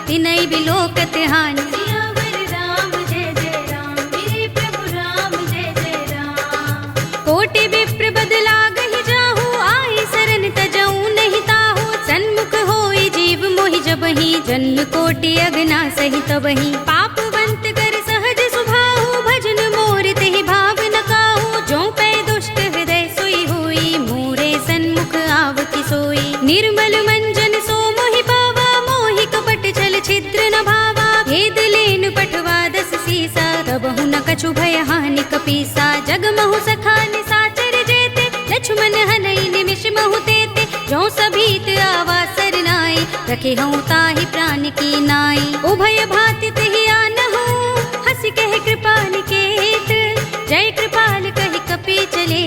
तिनहि बिलोकत हानि। सियावर राम जय जय राम, मेरे प्रभु राम जय जय राम। कोटि विप्र बदला गहि जाहु, आई शरण तजऊ नहीं ताहु। सन्मुख होई जीव मोहि जबहि, जन्म कोटि अगना सहि तबहि। पापवंत कर सहज सुभाहु, भजन मोर तेहि भाव न काहू। जो पै दुष्ट हृदय सोई होई, मोरे सन्मुख आवति सोई। निर्मल मंजन सो मोहि पावा, मोहि कपट छल छिद्र न भावा। भेद लेन पठवा दस सीसा, तबहु न कछु भय हानि कपीसा। जग महु सखा निसाचर जेते, लक्ष्मण हनई निमिष महु तेते। जो सभीत आवा सरनाई, रखे हूँ ताहि प्राण की नाई। उभय भाति तेहि आनहु, हंसि कहे कृपाल केत। जय कृपाल कहि कपि चले,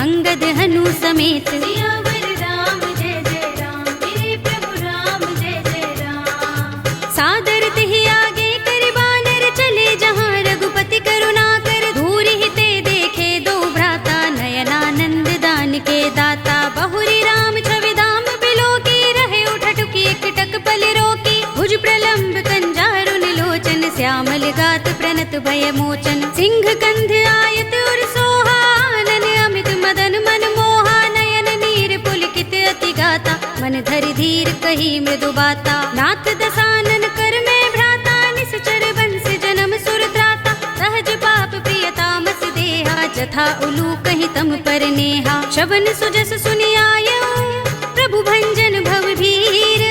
अंगद हनु समेत। सियावर राम जय जय राम, मेरे प्रभु राम जय जय राम। सादर तेहि आगे करि बानर, चले जहाँ रघुपति करुणा कर। दूरि ही ते देखे दो भ्राता, नयनानंद दान के दाता। बहुरी राम छवि धाम बिलोकी, रहे उठठुकी एकटक पल रोकी। भुज प्रलंब कंजारुन लोचन, श्यामल गात प्रणत भय मोचन। सिंह कंध आयत उर सोहा, आनन अमित मदन मन मोहा। नयन नीर पुलकित अति गाता, मन धरि धीर कही मृदु बाता। नाथ दसानन कर में भ्राता, निश्चर वंश जन्म सुर त्राता। सहज पाप प्रियतामस देहा, जथा उलू कहि तम पर नेहा। शवन सुजस सुनि आयऊ, प्रभु भंजन भव भीर।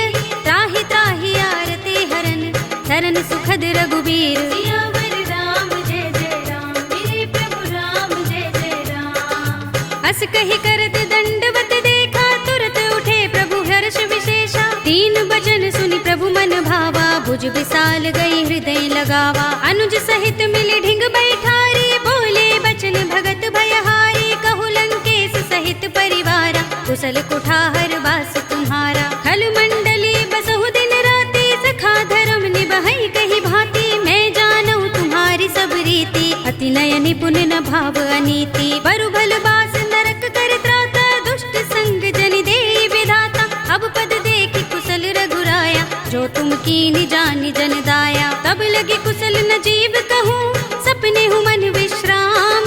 त्राहि त्राहि आरती हरन, शरण सुखद रघुबीर। सियावर राम जय जय राम, मेरे प्रभु राम जय जय राम। हस कही करत दंडवत देखा, तुरत उठे प्रभु हर्ष विशेषा। तीन बचन सुनि प्रभु मन भावा, भुज विशाल गई हृदय लगावा। अनुज सहित मिले ढिंग बैठारी, बोले बचन भगत भयहारी। कहु लंकेश सहित परिवारा, कुशल कुठार वास तुम्हारा। खल मंडली बसहु दिन राति, सखा धर्म निबहै कही भांति। मैं जानऊ तुम्हारी सब रीति, अति नय निपुण न भाव अनीति। बरु भल बास नरक कर त्राता, दुष्ट संग जन देई विधाता। अब पद देखि कुशल रघुराया, जो तुम कीनि जानि जन दाया। तब लगे कुशल न जीव कहूँ, सपने हूँ मन विश्राम।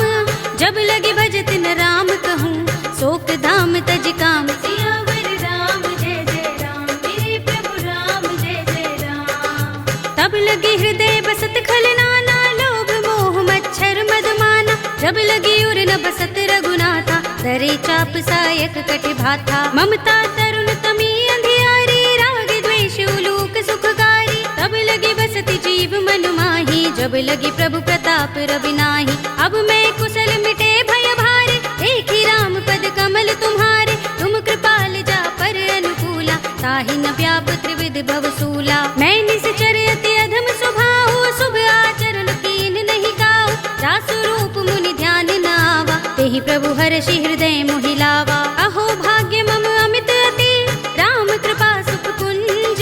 जब लगे भजत न राम कहूँ, शोक धाम तज काम। सियावर राम जय जय राम, मेरे प्रभु राम जय जय राम। तब लगे हृदय बसत खल नाना, लोभ मोह मच्छर मद माना। जब लगी उर न बसत रघुनाथा, धरे चाप सायक कटि भाथा। ममता तरुण तमी अंधियारी, राग द्वेष उलूक सुखकारी। तब लगे बसति जीव मन माही, जब लगी प्रभु प्रताप रवि नाही। अब मैं कुशल मिटे भय भारे, देखी राम पद कमल तुम्हारे। तुम कृपाल जा पर अनुकूला, ताहि न व्याप त्रिविध भवसूला। मैं निश्चर अति अधम स्वभाव, शुभ आचरण कीन नहीं गाओ। जासु रूप मुनि ध्यान न आवा, तेहि प्रभु हर्षि हृदय मोहि लावा। अहो भाग्य मम अमित अति, राम कृपा सुख कुंज।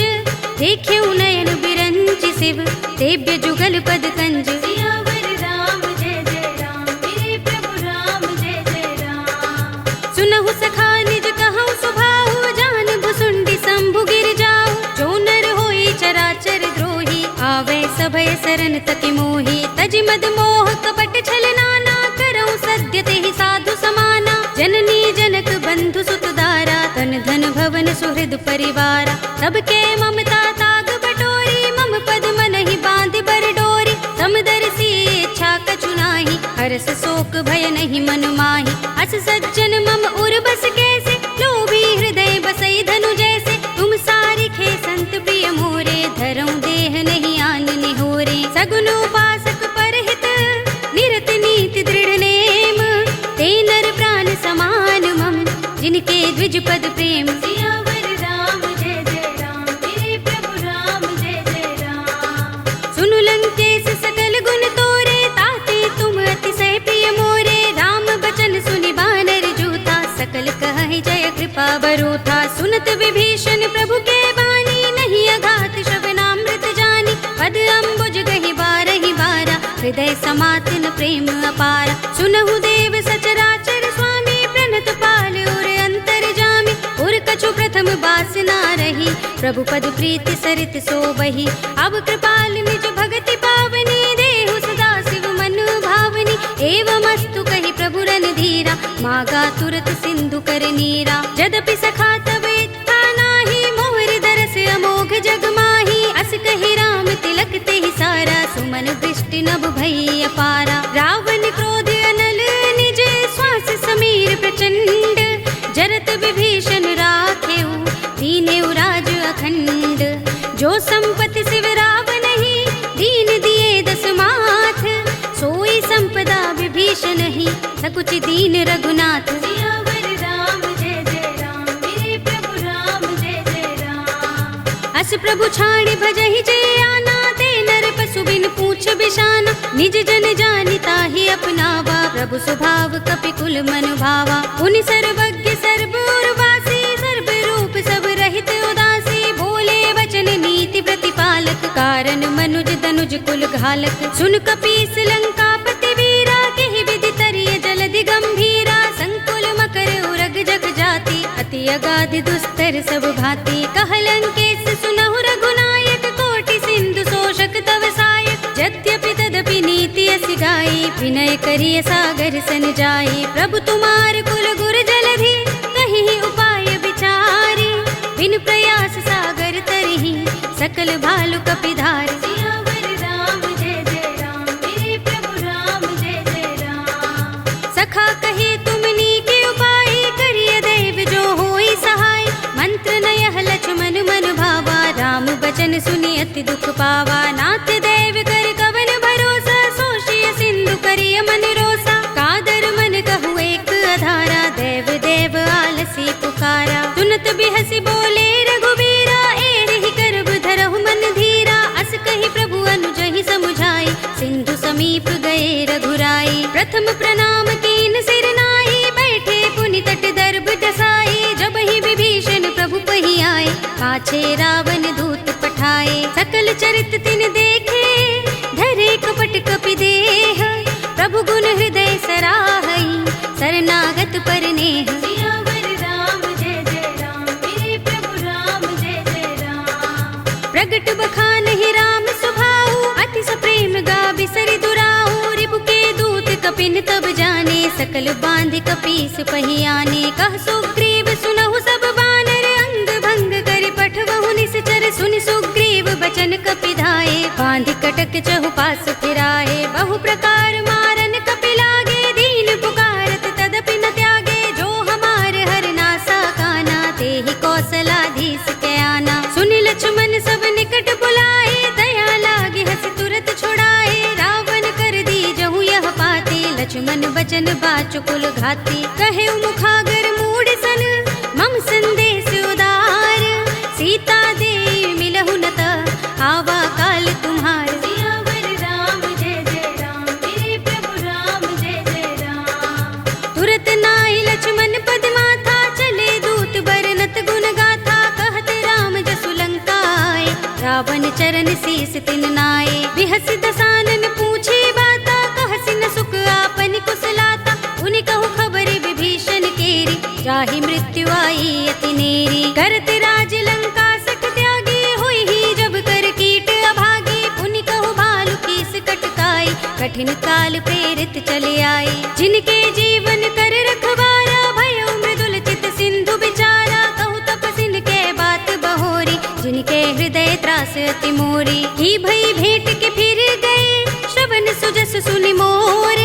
देख्यऊ नयन बिरंचि शिव, सेव्य जुगल पद कंज। सियावर राम जय जय राम, मेरे प्रभु राम जय जय राम। सुनहु सखा निज कहूँ सुभाहु, जान भुसुंडी शंभु गिर जाऊ। जो नर होई चराचर द्रोही, आवे सभय सरन तकि मोही। तज मद मोह कपट छल नाना, करऊँ सद्य तेहि साधु समाना। जननी जनक बंधु सुत दारा, तन धन भवन सुहृद परिवारा। सबके ममता ताग बटोरी, मम पद मनहि बांधि बर डोरी। समदर्शी इच्छा कछु नाही, हरस शोक भय नहीं मन माही। अस सज्जन मम उर बस कैसे, लोभी हृदय बसई धनु जैसे। तुम सारिखे संत प्रिय मोरे, धरऊँ देह नहीं आन निहोरे। सगुन उपासक परहित, निरत नीति दृढ़ नेम। ते नर प्राण समान मम, जिनके द्विज पद प्रेम। सियावर राम जय जय राम, मेरे प्रभु राम जय जय राम। सुनु लंकेश सकल गुण तोरे, ताते तुम अतिशय प्रिय मोरे। राम बचन सुनि बानर जूथा, सकल कहहि जय कृपा बरूथा। सुनत विभीषण प्रभु के बानी, नहीं अघात श्रवणामृत जानी। पद अम्बुज गहि बारहि बारा, हृदय समात न प्रेम अपारा। सुनहु देव सचराचर स्वामी, प्रणत पाल उर अंतर जामी। उर कछु प्रथम बास ना रही, प्रभु पद प्रीति सरित सोबही। अब कृपाल निज भगति पावनी, देहु सदा शिव मन भावनी। एवमस्तु कहि प्रभु रणधीरा, मागा तुरत सिंधु कर नीरा। यद्यपि सखा तब इच्छा नाही, मोहर दरस अमोघ जग माही। अस कहि राम तिलक तेहि सारा, सुमन दृष्टि नभ भई अपारा। रावण क्रोध अनल निज, श्वास समीर प्रचंड। जरत विभीषण राखेऊ, दीनेऊ राज अखंड। जो संपत्ति शिव रावण ही, दीन दिए दस माथ। सोई संपदा विभीषण ही, सकुच दीन रघुनाथ। सियावर राम जय जय राम, मेरे प्रभु राम जय जय राम। अस प्रभु छाड़ भजहि जे आना, ते नर पशु बिन पूछ बिशाना। निज जन जानि ताहि अपनावा, प्रभु स्वभाव कपि कुल मन भावा। पुनि सर्वज्ञ सर्व उर्वासी, सर्व रूप सब रहित उदासी। बोले वचन नीति प्रतिपालक, कारण मनुज तनुज कुल घालक। सुन कपीस लंकापति वीरा, केहि विधि तरिय जलधि गंभीरा। संकुल मकर उरग जग जाति, अति अगाध दुस्तर सब भांति। कह लंकेश सुनहु रघुनायक, कोटि सिंधु शोषक तव सायक। यद्यपि तदपि नीति अस गाई, विनय करिय सागर सन जाई। प्रभु तुम्हार कुल गुर जलधि, कहीं उपाय विचारी। बिन प्रयास सागर तरही, सकल भालु कपिधारी। सियावर राम जय जय राम, मेरे प्रभु राम जय जय राम। सखा कहे तुमनी के उपाय, करिय दैव जो होई सहाय। मंत्र नयह लक्ष्मण मन भावा, राम बचन सुनि अति दुख पावा। नाथ दैव कर कवन भरोसा, सोशिय सिंधु करिय मन रोसा। कादर मन कहु एक अधारा, प्रथम प्रणाम कीन सिर नाई, बैठे पुनि तट दर्भ दसाई। जब ही विभीषण प्रभु पही आए, पाछे रावण दूत पठाए। सकल चरित तिन देखे, धरे कपट कपि देह। प्रभु गुण हृदय सराहई, शरणागत पर नेह। सियावर राम जय जय राम, मेरे प्रभु राम जय जय राम। प्रगट बखानहि राम सुभाऊ, अति सप्रेम गा बिसरि दुराऊ। रिपु के दूत कपिन तब जाने, सकल बांध कपीस पहियाने। कह सुग्रीव सुनहु सब बानर, अंग भंग कर पठवहु निश्चर। सुनि सुग्रीव बचन कपि धाये, बांध कटक चहुपास फिराए। बहु प्रकार मारन कपि लागे, दीन पुकारत तदपि न त्यागे। जो हमार हरनासा काना, तेहि कौशलाधीश के आना। सुनि लक्ष्मण सब निकट बुलाए, दया लागे हंस तुरत छुड़ाए। रावण कर दी जहु यह पाते, लक्ष्मण बचन बाचुकुल घाती। कहे मुखागर मूढ़ सन, मम संदेश उदार। सीता दे मिलहु न त, आवा काल तुम्हार। सियावर राम जय जय राम, मेरे प्रभु राम जय जय राम। तुरत नाई लक्ष्मण पद माथा, चले दूत बरनत गुण गाथा। कहत राम जसु लंका आए, रावण चरण शीस तिन नाए। बिहस दसानन पूछे बाता, कहसि न सुख आपन कुशलाता। उनि कहु खबर विभीषण केरी, जाहि मृत्यु आई अति नेरी। करत राज लंका सठ त्यागी, हुई ही जब कर कीट अभागी। पुनि कहु भालु कीस कटकाई, कठिन काल प्रेरित चले आई। जिनके जीवन कर रखवारा, भयो मृदुल चित सिंधु बिचारा। कहु तपसिन के बात बहोरी, जिनके हृदय त्रास अति मोरी। की भई भेंट के फिर गए, श्रवण सुजस सुनि मोर।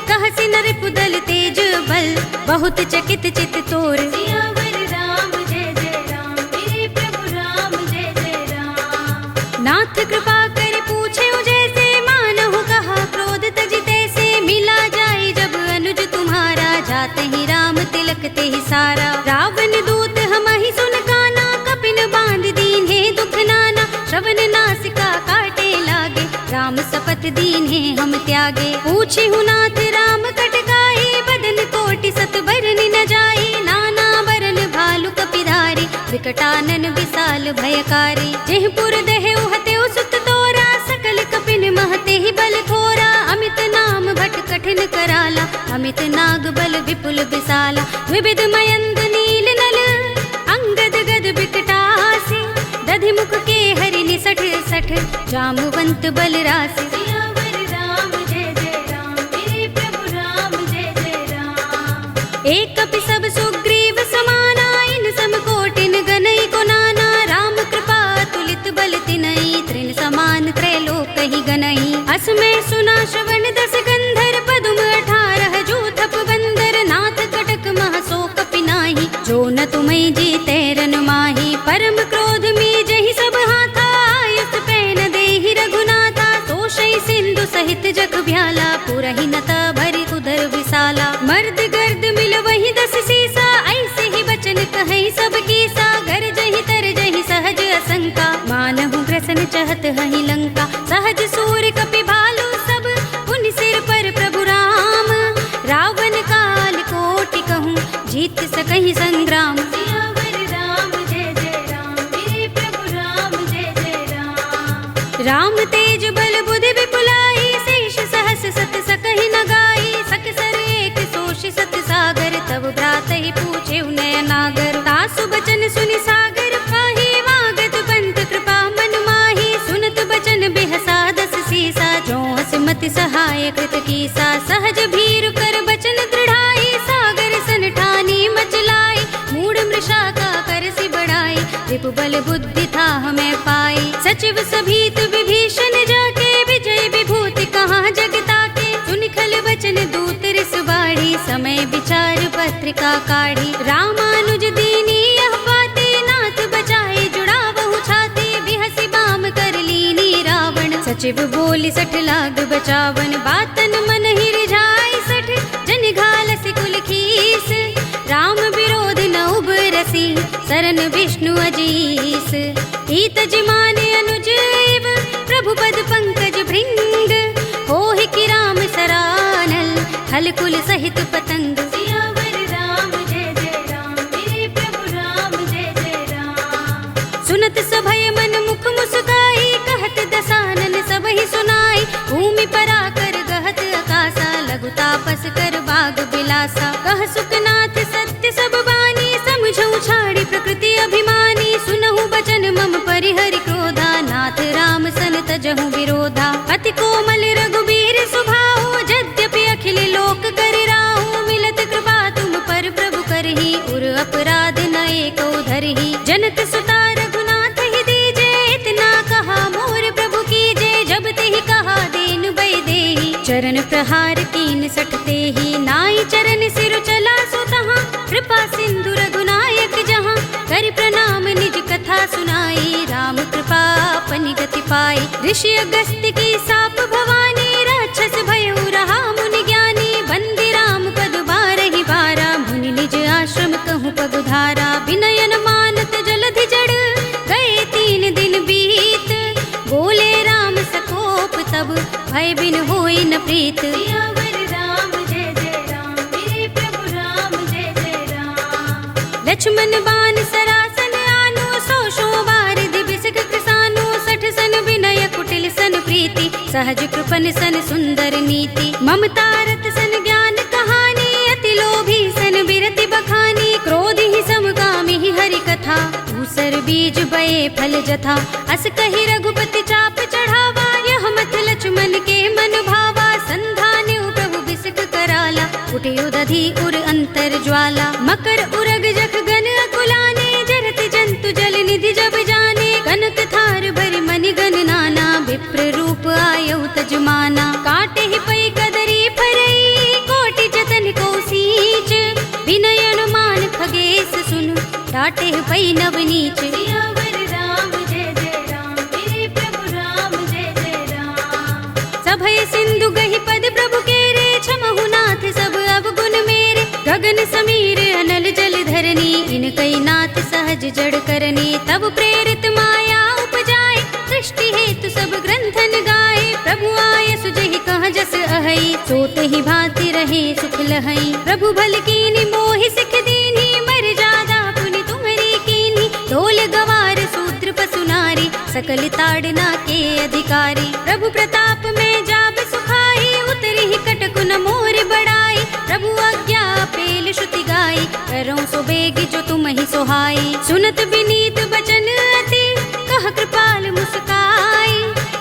कहसि नर पुदल तेज बल, बहुत चकित चित तोर। सियावर राम जय जय राम, मेरे प्रभु राम जय जय राम। नाथ कृपा कर पूछे जैसे, मानहु कहा क्रोध तज तैसे। मिला जाए जब अनुज तुम्हारा, जाते ही राम तिलक ते ही सारा। रावण दूत हमहि सुन काना, कपिन बांध दीन्हे दुख नाना। श्रवण नासिका काटे लागे, राम सपत दीन्हे हम त्यागे। पूछे नाथ राम कटकाई, बदन कोटि सत बरन न जाई। नाना बरन भालु कपिधारी, विकटानन विशाल भयकारी। जेह पुर देहु हतेउ सुत तोरा, सकल कपिन महते ही बल थोरा। अमित नाम भट कठिन कराला, अमित नाग बल विपुल विशाला। विविध मयंद नील नल, अंगद गद बिकटासी। दधि मुख के हरि निसठ सठ, जामुवंत बल रासि। सियावर राम जय जय राम, मेरे प्रभु राम जय जय राम। एक कपि सब सुग्रीव समाना, इन सम कोटिन गनई को नाना। राम कृपा तुलित बल तिनई, तृण समान त्रैलोक ही गनई। अस में सुना श्रवण दस गंधर, पदुम 18 जूथप बंदर। नाथ कटक मह सो कपि नाही, जो न तुम्हें जीते रन माही। परम क्रोध में जहि सब हाथा, आयुष पैन देहि रघुनाथा। तोषई सिंधु सहित जग भ्याला, पुरहि नता भरि उदर विशाला। मर्द गर्द मिल वही 10 सीसा, ऐसे ही बचन कहे सब कीसा। गर जहि तर जहि सहज असंका, मानहु ग्रसन चहत हहि लंका। सहज सूर कपि भालु सब, पुनि सिर पर प्रभु राम। रावण काल कोटि कहूँ, जीत सकहि संग्राम। सियावर राम जय जय राम, मेरे प्रभु राम जय जय राम। राम तेज बल बुद्धि विपुलाई, शेष सहस सत सकहि न गाई। सकसर एक सोषि सत सागर, तब भ्रात ही पूछे नय नागर। तासु बचन सुनि सागर पाही, मागत पंत कृपा मन माही। सुनत बचन बिहसा 10 सीसा, जो हस मति सहाय कृत कीसा। सहज भीरु कर बचन दृढ़ाई, सागर सन ठानी मचलाई। मूढ़ मृषा का कर सि बढ़ाई, रिपु बल बुद्धि था हमें पाई। सचिव सभीत विभीषण जाके, विजय विभूति कहाँ जगता के। सुनि खल बचन दूत रिस बाढ़ी, समय विचार पत्रिका काढ़ी। रामानुज दीनी यह बाते, नाथ बचाए जुड़ा बहु छाते। बिहसि बाम कर लीनी रावण, सचिव बोली 60 लाग बचावन। बातन मन ही रिझाई 60, जन घालसि कुल खीस। राम विरोध न उबरसी, सरन विष्णु अजीस। ईत जिमाने अनुज एव, प्रभु पद पंकज भृंग। होहि कि राम सरानल, फल कुल सहित पतंग। सियावर राम जय जय राम, मेरे प्रभु राम जय जय राम। सुनत सभय मन मुख मुस्काई, कहत दसानन सबहि सुनाई। भूमि पर आकर गहत आकाशा, लघु तापस कर बाग बिलासा। कह सुखनाथ सत्य सब बानी, समझऊ छाड़ी प्रकृति अभिमानी। सुनहु बचन मम परिहरि क्रोधा, नाथ राम सन तजहु विरोधा। अति कोमल रघुबीर सुभाऊ, यद्यपि अखिल लोक कर राहु। मिलत कृपा तुम पर प्रभु करही, उर अपराध न एको धरही। जनत सुता रघुनाथ ही दीजे, इतना कहा मोर प्रभु कीजे। जब तेहि कहा दीन बय देहि, चरण प्रहार कीन सटते ही। नाई चरण सिर चला सो तहाँ, कृपा सिंधु रघुनायक जहाँ। कर प्रणाम निज कथा सुनाई, राम कृपा अपनी गति पाई। ऋषि अगस्त्य की साप भवानी, राक्षस भयउ रहा मुनि ज्ञानी। बंदी राम पद बारहि बारा, मुनि निज आश्रम कहूँ पगुधारा। विनयन मानत जलधि जड़, गए 3 दिन बीत। बोले राम सकोप तब, भय बिन होई न प्रीत। सियावर राम जय जय राम, मेरे प्रभु राम जय जय राम। लक्ष्मण बान सरासन आनो, 100 बार दिबिसक कृसानो। 60 सन विनय कुटिल सन प्रीति, सहज कृपन सन सुंदर नीति। ममता रत सन ज्ञान कहानी, अति लोभी सन बिरति बखानी। क्रोधि ही समगामी ही हरि कथा, दूसर बीज बये फल जथा। अस कहि रघुपति चाप चढ़ावा, यह मत लक्ष्मण के मन भावा। संधान्यु प्रभु बिसक कराला, उठियो दधि उर अंतर ज्वाला। मकर उरग जख गन अकुलाने, जरत जंतु जल निधि जब जाने। कनक थार भरि मनि गन नाना, विप्र रूप आयौ तजमाना। काटे ही पै कदरी फरई, कोटि जतन को सींच। विनयन मान खगेश सुन, डाटे ही पै नवनीच। सियावर राम जय जय राम, मेरे प्रभु राम जय जय राम। सभय सिंधु गहि पद प्रभु केरे, क्षमहु नाथ सब अवगुण मेरे। गगन समीर अनल जल धरनी, इनकई नाथ सहज जड़ करनी। तब प्रेरित माया उपजाए, सृष्टि हेतु सब ग्रंथन गाए। प्रभु आय सुजहि कह जस अहै, सोत ही भांति रहे सुख लहै। प्रभु भल कीनि मोहि सिख दीन्ही, मर जादा पुनि तुम्हरी कीन्ही। ढोल गवार शूद्र पशु नारी, सकल ताड़ना के अधिकारी। प्रभु प्रताप में जाब सुखाई, उतरी ही कटकु न मोर बड़ाई। प्रभु आज्ञा पेल श्रुति गाई, करो सो बेग जो तुम ही सोहाई। सुनत विनीत बचन अति, कह कृपाल मुस्काई।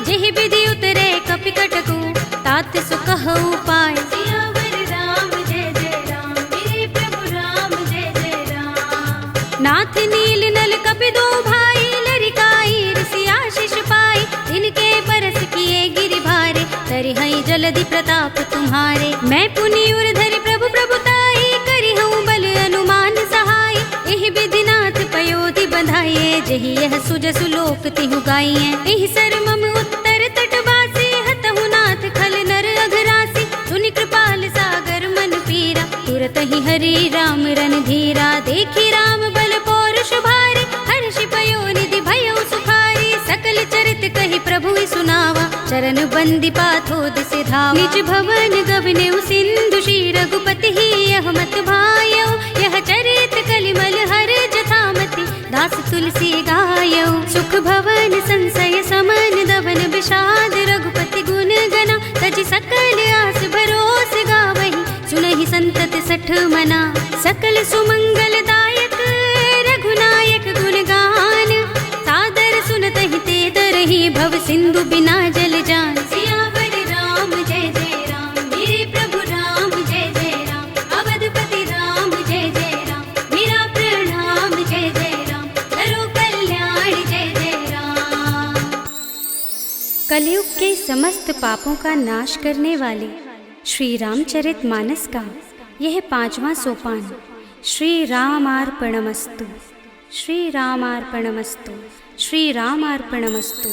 जेहि विधि उतरे कपि कटकु, तात सो कहु पाय। सियावर राम जय जय राम, मेरे प्रभु राम जय जय राम। नाथ नील नल कपि दो भाई, लरिकाई ऋषि आशीष पाई। जिनके बरस किए गिरि भारे, तरिहै जलधि प्रताप तुम्हारे। मैं पुनि उर धरि प्रभु प्रभुताई, करिहऊँ बल अनुमान सहाय। एहि विधि नाथ पयोधि बंधाइए, जहि यह सुजसु लोक तिहु गाइए। एहि सर मम उत्तर तटवासी, हतहु नाथ खल नर अघरासी। सुनि कृपाल सागर मन पीरा, तुरत ही हरि राम रन धीरा। देखी राम बल पौरुष भारी, हर्षि पयो निधि भयउ सुखारी। सकल चरित कहि प्रभु सुनावा, चरण बंदी पाथो दिसि धावा। निज भवन गवनेउ सिंधु, श्री रघुपति ही यह मत भायौ। यह चरित कलिमल हर जथामति, दास तुलसी गायौ। सुख भवन संशय समन, दवन विषाद रघुपति गुण गना। तज सकल आस भरोस गावहि, सुनहि संतत सठ मना। सकल सुमंगल दायक, रघुनायक गुण गान। सादर सुनतहि ते तरहि, भव सिंधु बिना जल जान। सियावर राम जय जय राम, मेरे प्रभु राम जय जय राम। अवधपति राम जय जय राम, मेरा प्रणाम जय जय राम। करो कल्याण जय जय राम। कलयुग के समस्त पापों का नाश करने वाले श्री रामचरित मानस का यह 5वां सोपान श्री रामार्पणमस्तु, श्री रामार्पणमस्तु, श्री रामार्पणमस्तु।